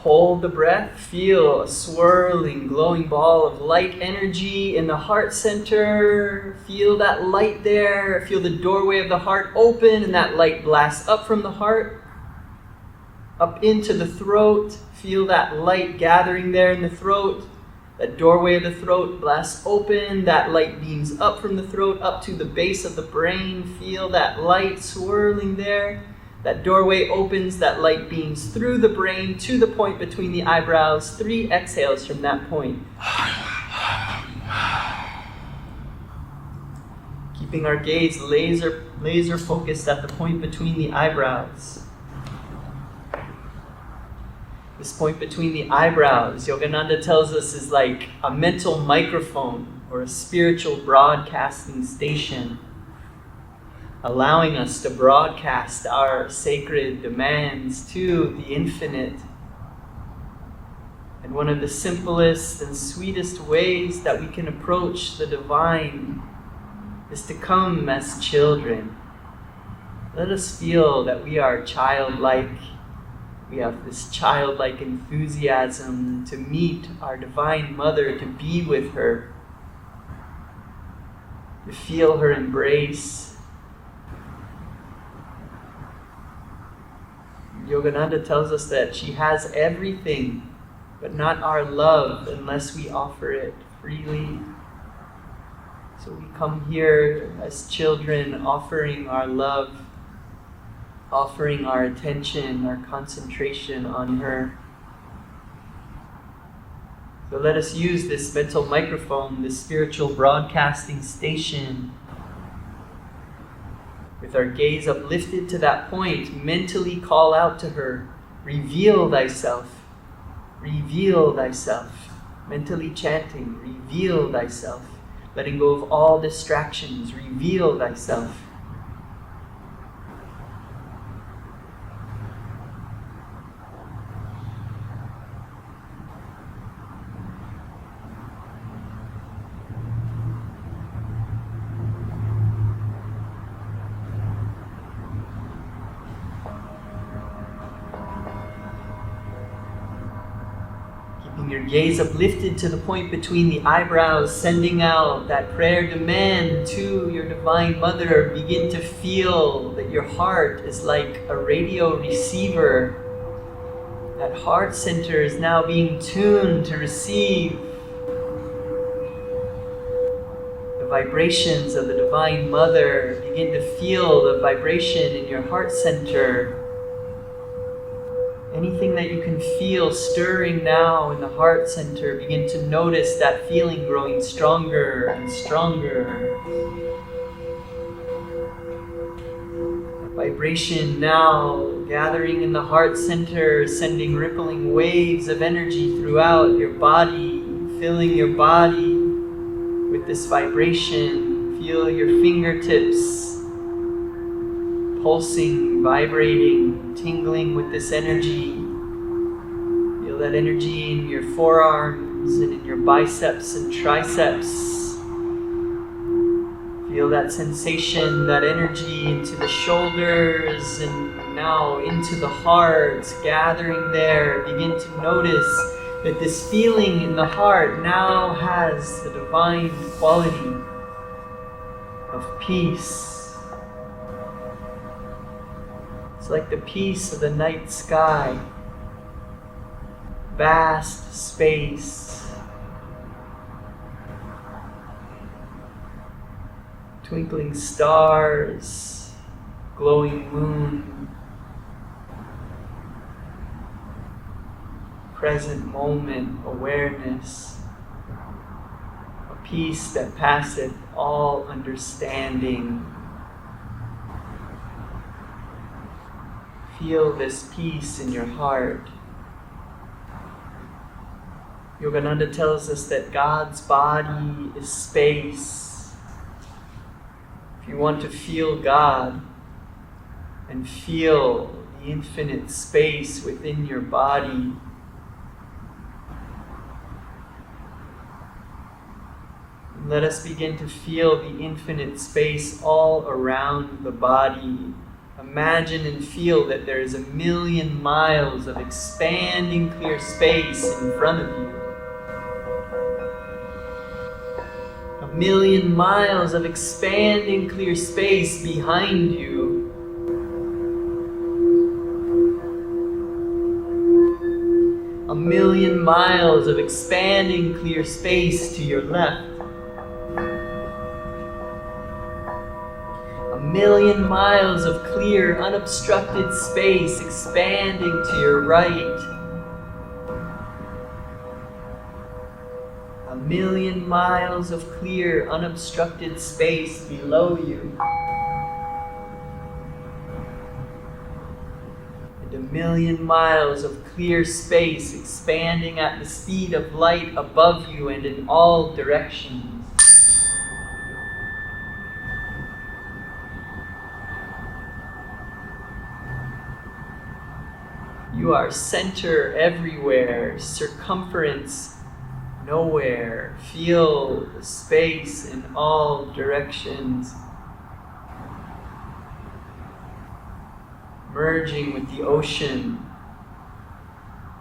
Hold the breath, feel a swirling, glowing ball of light energy in the heart center. Feel that light there. Feel the doorway of the heart open and that light blast up from the heart, up into the throat. Feel that light gathering there in the throat. That doorway of the throat blasts open. That light beams up from the throat, up to the base of the brain. Feel that light swirling there. That doorway opens, that light beams through the brain to the point between the eyebrows. 3 exhales from that point. Keeping our gaze laser focused at the point between the eyebrows. This point between the eyebrows, Yogananda tells us, is like a mental microphone or a spiritual broadcasting station, allowing us to broadcast our sacred demands to the infinite. And one of the simplest and sweetest ways that we can approach the divine is to come as children. Let us feel that we are childlike. We have this childlike enthusiasm to meet our Divine Mother, to be with her, to feel her embrace. Yogananda tells us that she has everything, but not our love unless we offer it freely. So we come here as children, offering our love, offering our attention, our concentration on her. So let us use this mental microphone, this spiritual broadcasting station, with our gaze uplifted to that point, mentally call out to her, reveal thyself, reveal thyself. Mentally chanting, reveal thyself. Letting go of all distractions, reveal thyself. your gaze uplifted to the point between the eyebrows, sending out that prayer demand to your Divine Mother, begin to feel that your heart is like a radio receiver. That heart center is now being tuned to receive the vibrations of the Divine Mother. Begin to feel the vibration in your heart center. Anything that you can feel stirring now in the heart center, begin to notice that feeling growing stronger and stronger. Vibration now gathering in the heart center, sending rippling waves of energy throughout your body, filling your body with this vibration. Feel your fingertips pulsing, vibrating, tingling with this energy. Feel that energy in your forearms and in your biceps and triceps. Feel that sensation, that energy into the shoulders and now into the heart, gathering there. Begin to notice that this feeling in the heart now has the divine quality of peace. It's like the peace of the night sky, vast space, twinkling stars, glowing moon, present moment awareness, a peace that passeth all understanding. Feel this peace in your heart. Yogananda tells us that God's body is space. If you want to feel God and feel the infinite space within your body, let us begin to feel the infinite space all around the body. Imagine and feel that there is 1,000,000 miles of expanding clear space in front of you. 1,000,000 miles of expanding clear space behind you. 1,000,000 miles of expanding clear space to your left. 1,000,000 miles of clear, unobstructed space expanding to your right. 1,000,000 miles of clear, unobstructed space below you. And 1,000,000 miles of clear space expanding at the speed of light above you and in all directions. You are center everywhere, circumference nowhere. Feel the space in all directions. Merging with the ocean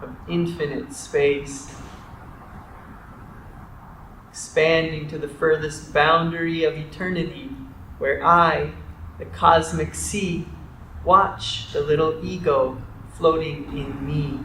of infinite space. Expanding to the furthest boundary of eternity, where I, the cosmic sea, watch the little ego floating in me.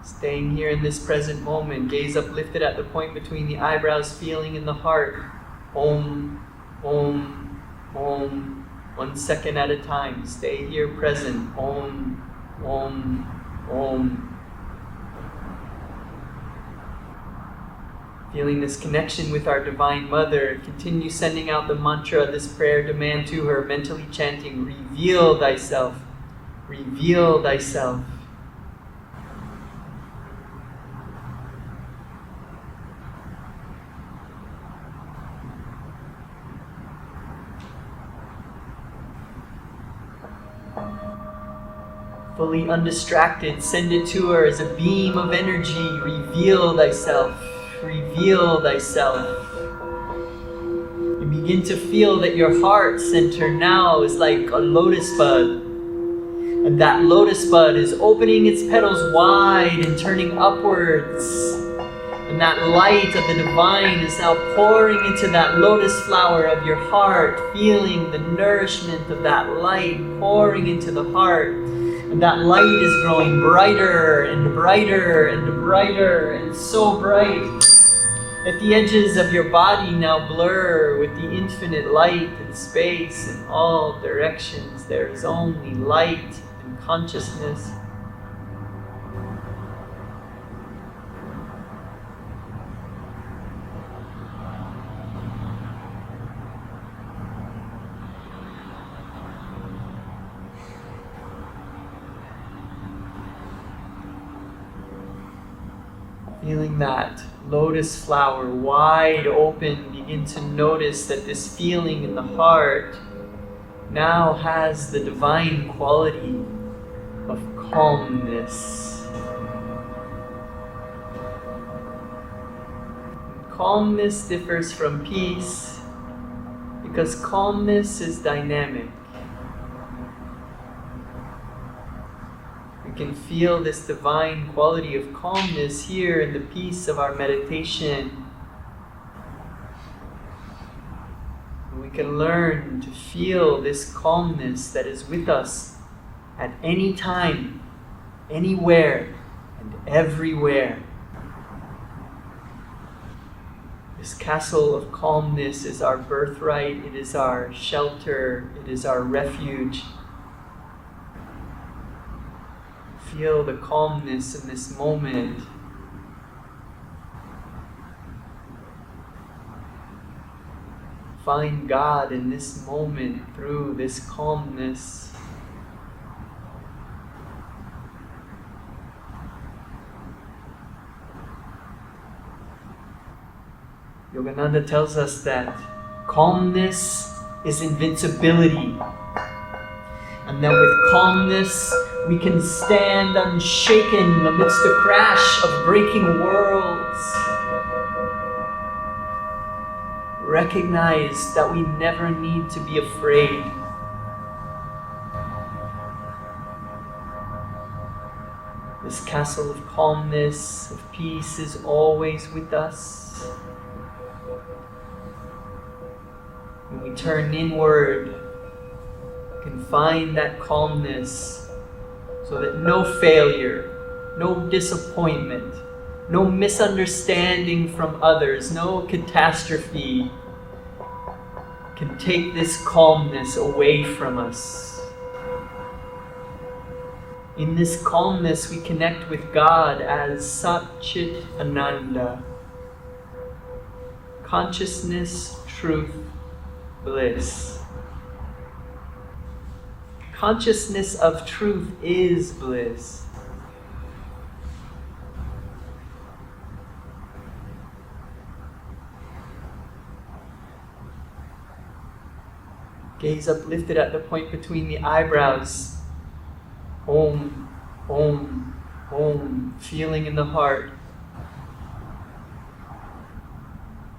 Staying here in this present moment, gaze uplifted at the point between the eyebrows, feeling in the heart. Om, Om, Om. 1 second at a time. Stay here present. Om, Om, Om. Feeling this connection with our Divine Mother, continue sending out the mantra, this prayer demand to her, mentally chanting, reveal thyself, reveal thyself. Fully undistracted, send it to her as a beam of energy, reveal thyself. reveal thyself. You begin to feel that your heart center now is like a lotus bud. And that lotus bud is opening its petals wide and turning upwards. And that light of the divine is now pouring into that lotus flower of your heart, feeling the nourishment of that light pouring into the heart. And that light is growing brighter and brighter and brighter, and so bright that the edges of your body now blur with the infinite light and space in all directions. There is only light and consciousness. Feeling that lotus flower wide open, begin to notice that this feeling in the heart now has the divine quality of calmness. Calmness differs from peace because calmness is dynamic. We can feel this divine quality of calmness here in the peace of our meditation. We can learn to feel this calmness that is with us at any time, anywhere, and everywhere. This castle of calmness is our birthright, it is our shelter, it is our refuge. Feel the calmness in this moment. Find God in this moment through this calmness. Yogananda tells us that calmness is invincibility. And that with calmness, we can stand unshaken amidst the crash of breaking worlds. Recognize that we never need to be afraid. This castle of calmness, of peace is always with us. When we turn inward, can find that calmness so that no failure, no disappointment, no misunderstanding from others, no catastrophe can take this calmness away from us. In this calmness, we connect with God as Sat-Chit Ananda. Consciousness, truth, bliss. Consciousness of truth is bliss. Gaze uplifted at the point between the eyebrows. Om, Om, Om, feeling in the heart.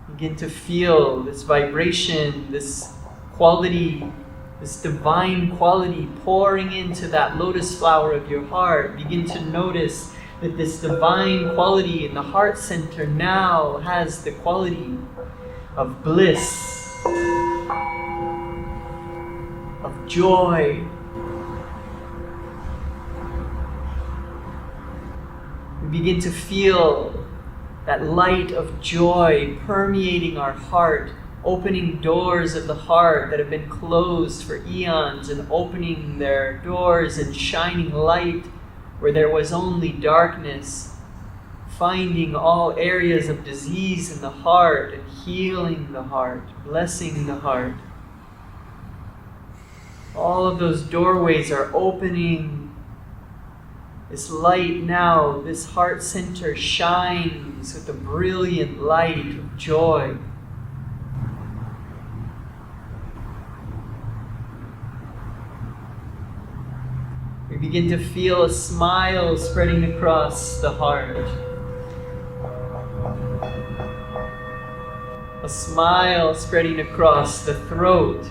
Begin to feel this vibration, this quality, this divine quality pouring into that lotus flower of your heart. Begin to notice that this divine quality in the heart center now has the quality of bliss, of joy. We begin to feel that light of joy permeating our heart, opening doors of the heart that have been closed for eons and opening their doors and shining light where there was only darkness, finding all areas of disease in the heart and healing the heart, blessing the heart. All of those doorways are opening. This light now, this heart center shines with a brilliant light of joy. We begin to feel a smile spreading across the heart. A smile spreading across the throat.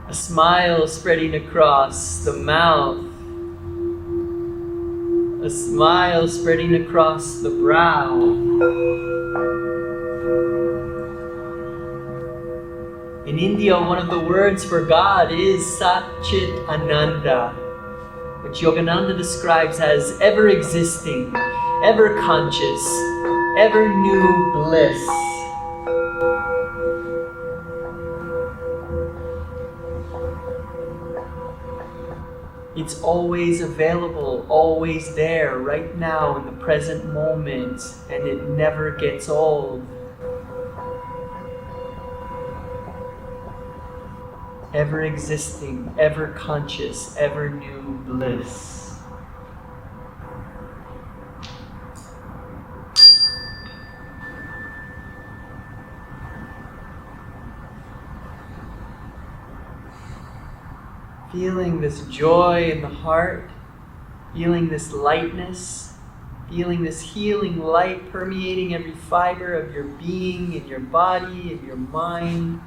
A smile spreading across the mouth. A smile spreading across the brow. In India, one of the words for God is Satchit Ananda, which Yogananda describes as ever-existing, ever-conscious, ever-new bliss. It's always available, always there, right now in the present moment, and it never gets old. Ever existing, ever conscious, ever new bliss. Feeling this joy in the heart, feeling this lightness, feeling this healing light permeating every fiber of your being, in your body, in your mind,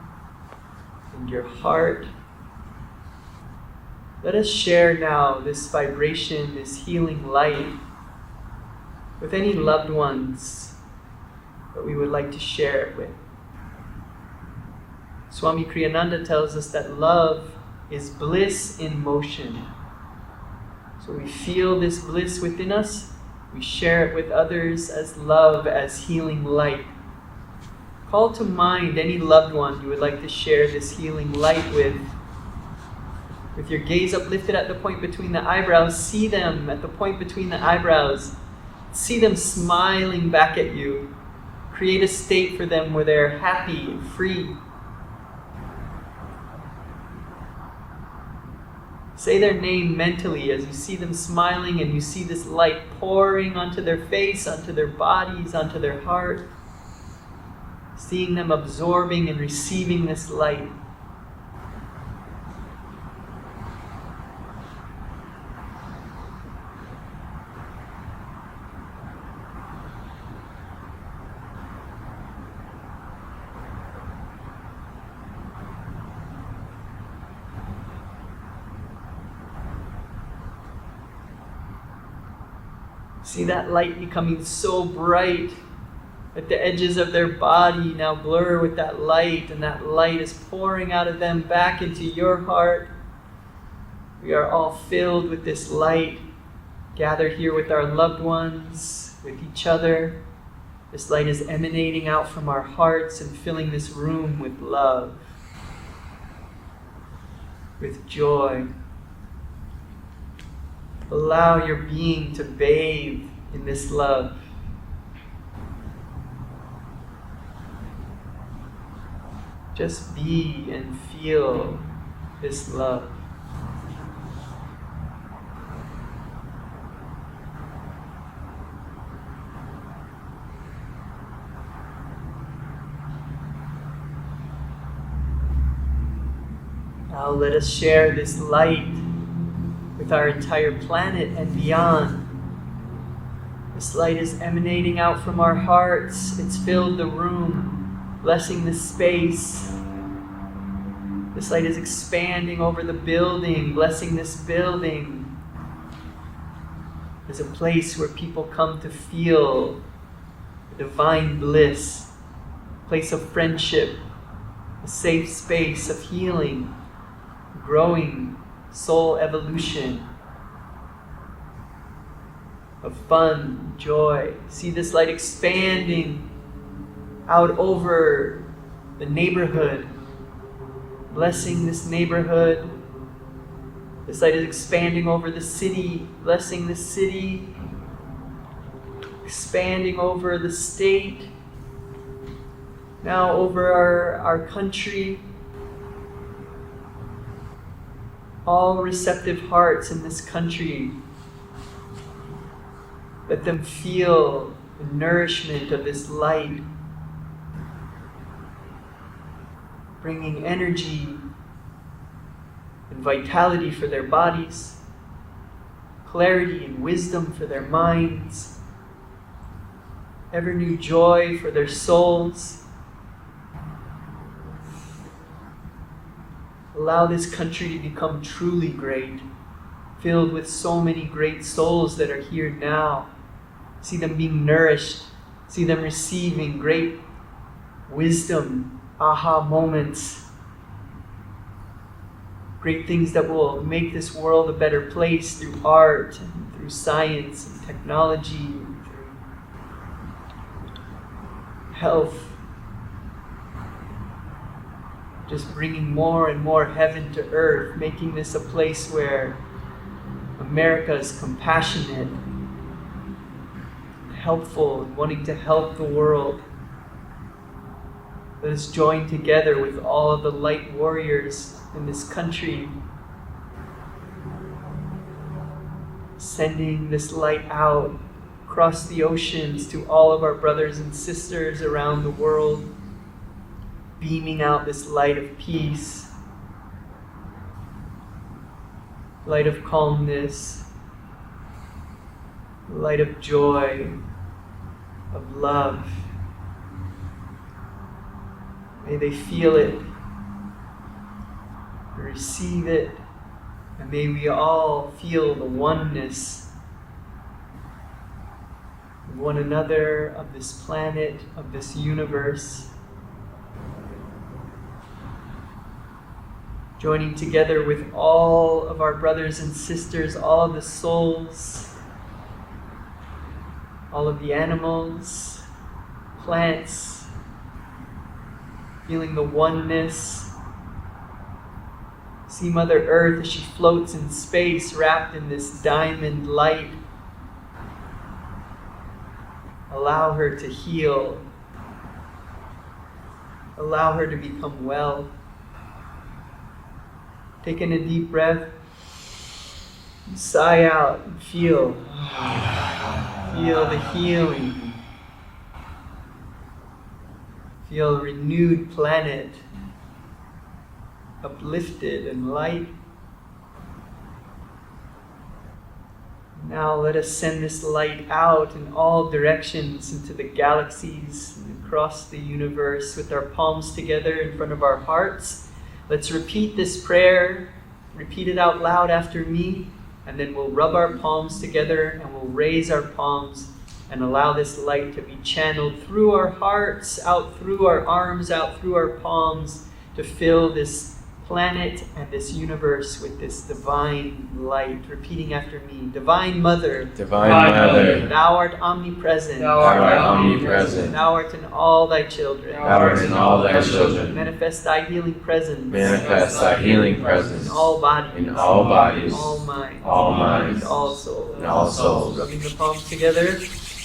in your heart. Let us share now this vibration, this healing light with any loved ones that we would like to share it with. Swami Kriyananda tells us that love is bliss in motion. So we feel this bliss within us, we share it with others as love, as healing light. Call to mind any loved one you would like to share this healing light with. With your gaze uplifted at the point between the eyebrows, see them at the point between the eyebrows. See them smiling back at you. Create a state for them where they're happy and free. Say their name mentally as you see them smiling and you see this light pouring onto their face, onto their bodies, onto their heart. Seeing them absorbing and receiving this light. See that light becoming so bright that the edges of their body now blur with that light, and that light is pouring out of them back into your heart. We are all filled with this light, gathered here with our loved ones, with each other. This light is emanating out from our hearts and filling this room with love, with joy. Allow your being to bathe in this love. Just be and feel this love. Now let us share this light with our entire planet and beyond. This light is emanating out from our hearts. It's filled the room, blessing the space. This light is expanding over the building, blessing this building. It's a place where people come to feel divine bliss, a place of friendship, a safe space of healing, growing soul evolution, of fun, joy. See this light expanding out over the neighborhood, blessing this neighborhood. This light is expanding over the city, blessing the city, expanding over the state, now over our country. All receptive hearts in this country, let them feel the nourishment of this light, bringing energy and vitality for their bodies, clarity and wisdom for their minds, ever new joy for their souls. Allow this country to become truly great, filled with so many great souls that are here now. See them being nourished, see them receiving great wisdom, aha moments, great things that will make this world a better place through art and through science and technology, and through health. Just bringing more and more heaven to earth, making this a place where America is compassionate, helpful, and wanting to help the world. Let us join together with all of the light warriors in this country, sending this light out across the oceans to all of our brothers and sisters around the world, beaming out this light of peace, light of calmness, light of joy, of love. May they feel it, receive it, and may we all feel the oneness of one another, of this planet, of this universe. Joining together with all of our brothers and sisters, all of the souls, all of the animals, plants, feeling the oneness. See Mother Earth as she floats in space, wrapped in this diamond light. Allow her to heal. Allow her to become well. Taking a deep breath, sigh out and feel the healing. Feel a renewed planet, uplifted and light. Now let us send this light out in all directions into the galaxies and across the universe with our palms together in front of our hearts. Let's repeat this prayer, repeat it out loud after me, and then we'll rub our palms together and we'll raise our palms and allow this light to be channeled through our hearts, out through our arms, out through our palms, to fill this planet and this universe with this divine light. Repeating after me. Divine Mother. Divine Mother. Thou art omnipresent. Thou art omnipresent. Thou art in all thy children. Thou art in all thy children. Manifest thy healing presence. Manifest thy healing presence. In all bodies. In all bodies. All minds. All minds. And all souls. And all souls. Rubbing the palms together.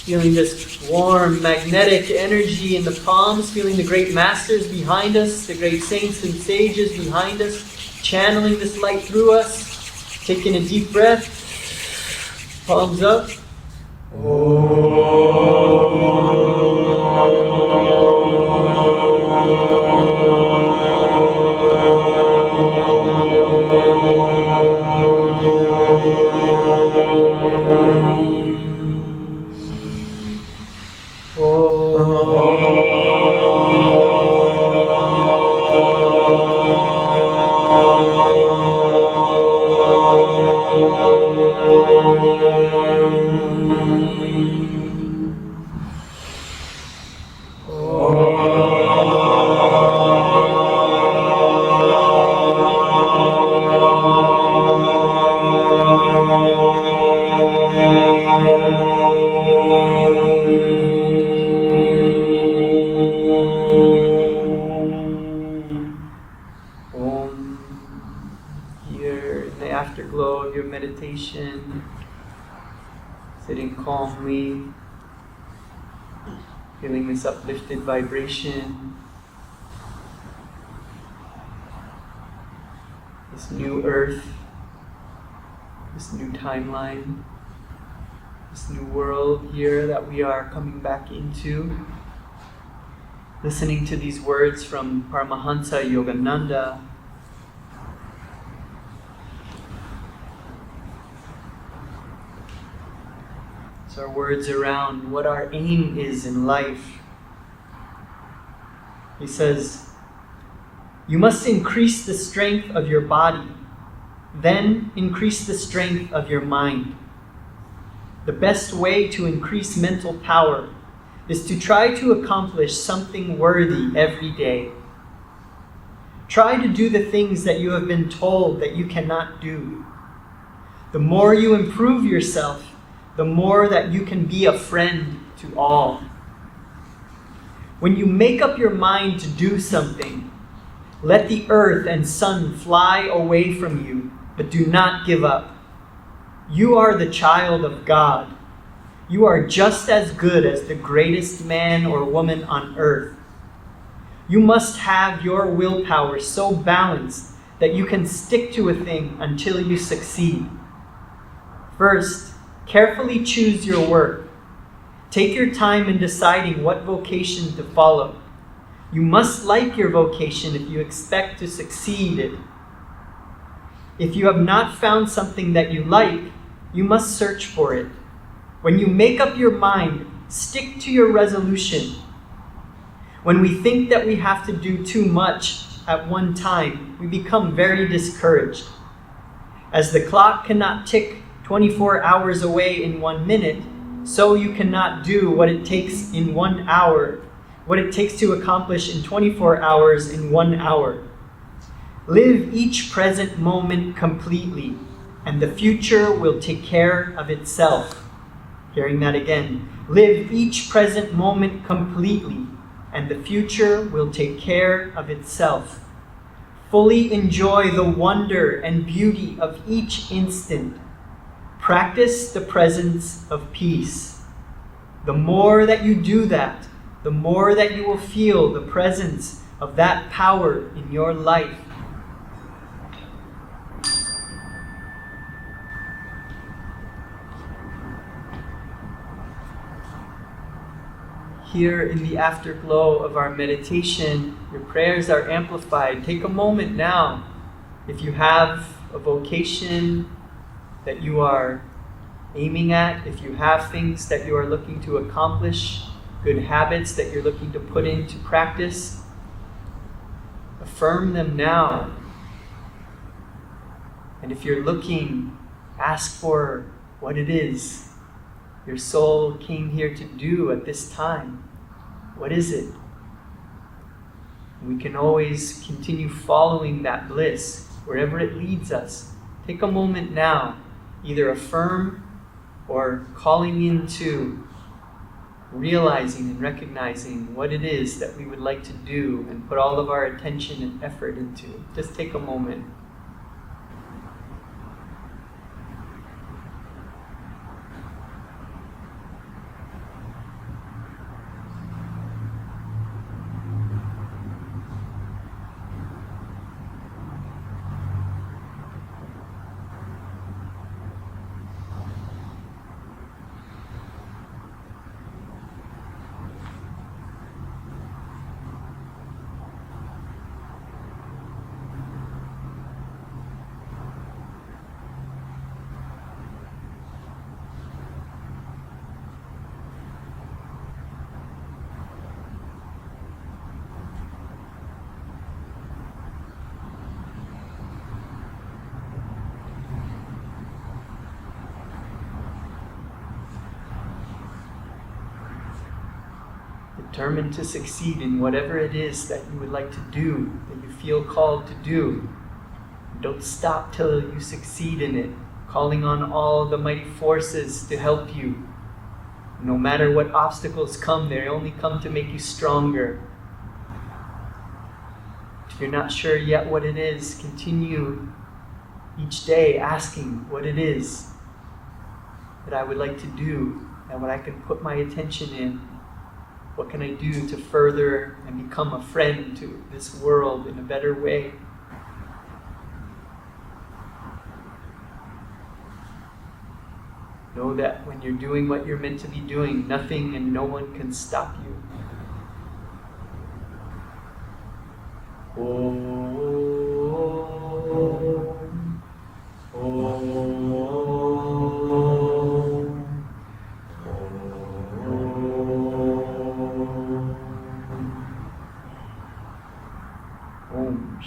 Feeling this warm, magnetic energy in the palms, feeling the great masters behind us, the great saints and sages behind us, channeling this light through us. Taking a deep breath, palms up. Afterglow of your meditation, sitting calmly, feeling this uplifted vibration, this new earth, this new timeline, this new world here that we are coming back into. Listening to these words from Paramhansa Yogananda. wraps our words around what our aim is in life. He says, you must increase the strength of your body, then increase the strength of your mind. The best way to increase mental power is to try to accomplish something worthy every day. Try to do the things that you have been told that you cannot do. The more you improve yourself, the more that you can be a friend to all. When you make up your mind to do something, let the earth and sun fly away from you, but do not give up. You are the child of God. You are just as good as the greatest man or woman on earth. You must have your willpower so balanced that you can stick to a thing until you succeed. First, carefully choose your work. Take your time in deciding what vocation to follow. You must like your vocation if you expect to succeed it. If you have not found something that you like, you must search for it. When you make up your mind, stick to your resolution. When we think that we have to do too much at one time, we become very discouraged. As the clock cannot tick 24 hours away in 1 minute, so you cannot do what it takes in 1 hour, what it takes to accomplish in 24 hours in 1 hour. Live each present moment completely, and the future will take care of itself. Hearing that again. Live each present moment completely, and the future will take care of itself. Fully enjoy the wonder and beauty of each instant. Practice the presence of peace. The more that you do that, the more that you will feel the presence of that power in your life. Here in the afterglow of our meditation, your prayers are amplified. Take a moment now. If you have a vocation that you are aiming at, if you have things that you are looking to accomplish, good habits that you're looking to put into practice, affirm them now. And if you're looking, ask for what it is your soul came here to do at this time. What is it? We can always continue following that bliss wherever it leads us. Take a moment now, either affirm or calling into realizing and recognizing what it is that we would like to do and put all of our attention and effort into. Just take a moment. Determined to succeed in whatever it is that you would like to do, that you feel called to do. Don't stop till you succeed in it, calling on all the mighty forces to help you. No matter what obstacles come, they only come to make you stronger. If you're not sure yet what it is, continue each day asking what it is that I would like to do and what I can put my attention in. What can I do to further and become a friend to this world in a better way? Know that when you're doing what you're meant to be doing, nothing and no one can stop you. Om.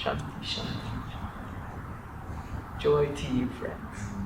Shanti, shanti. Joy to you, friends.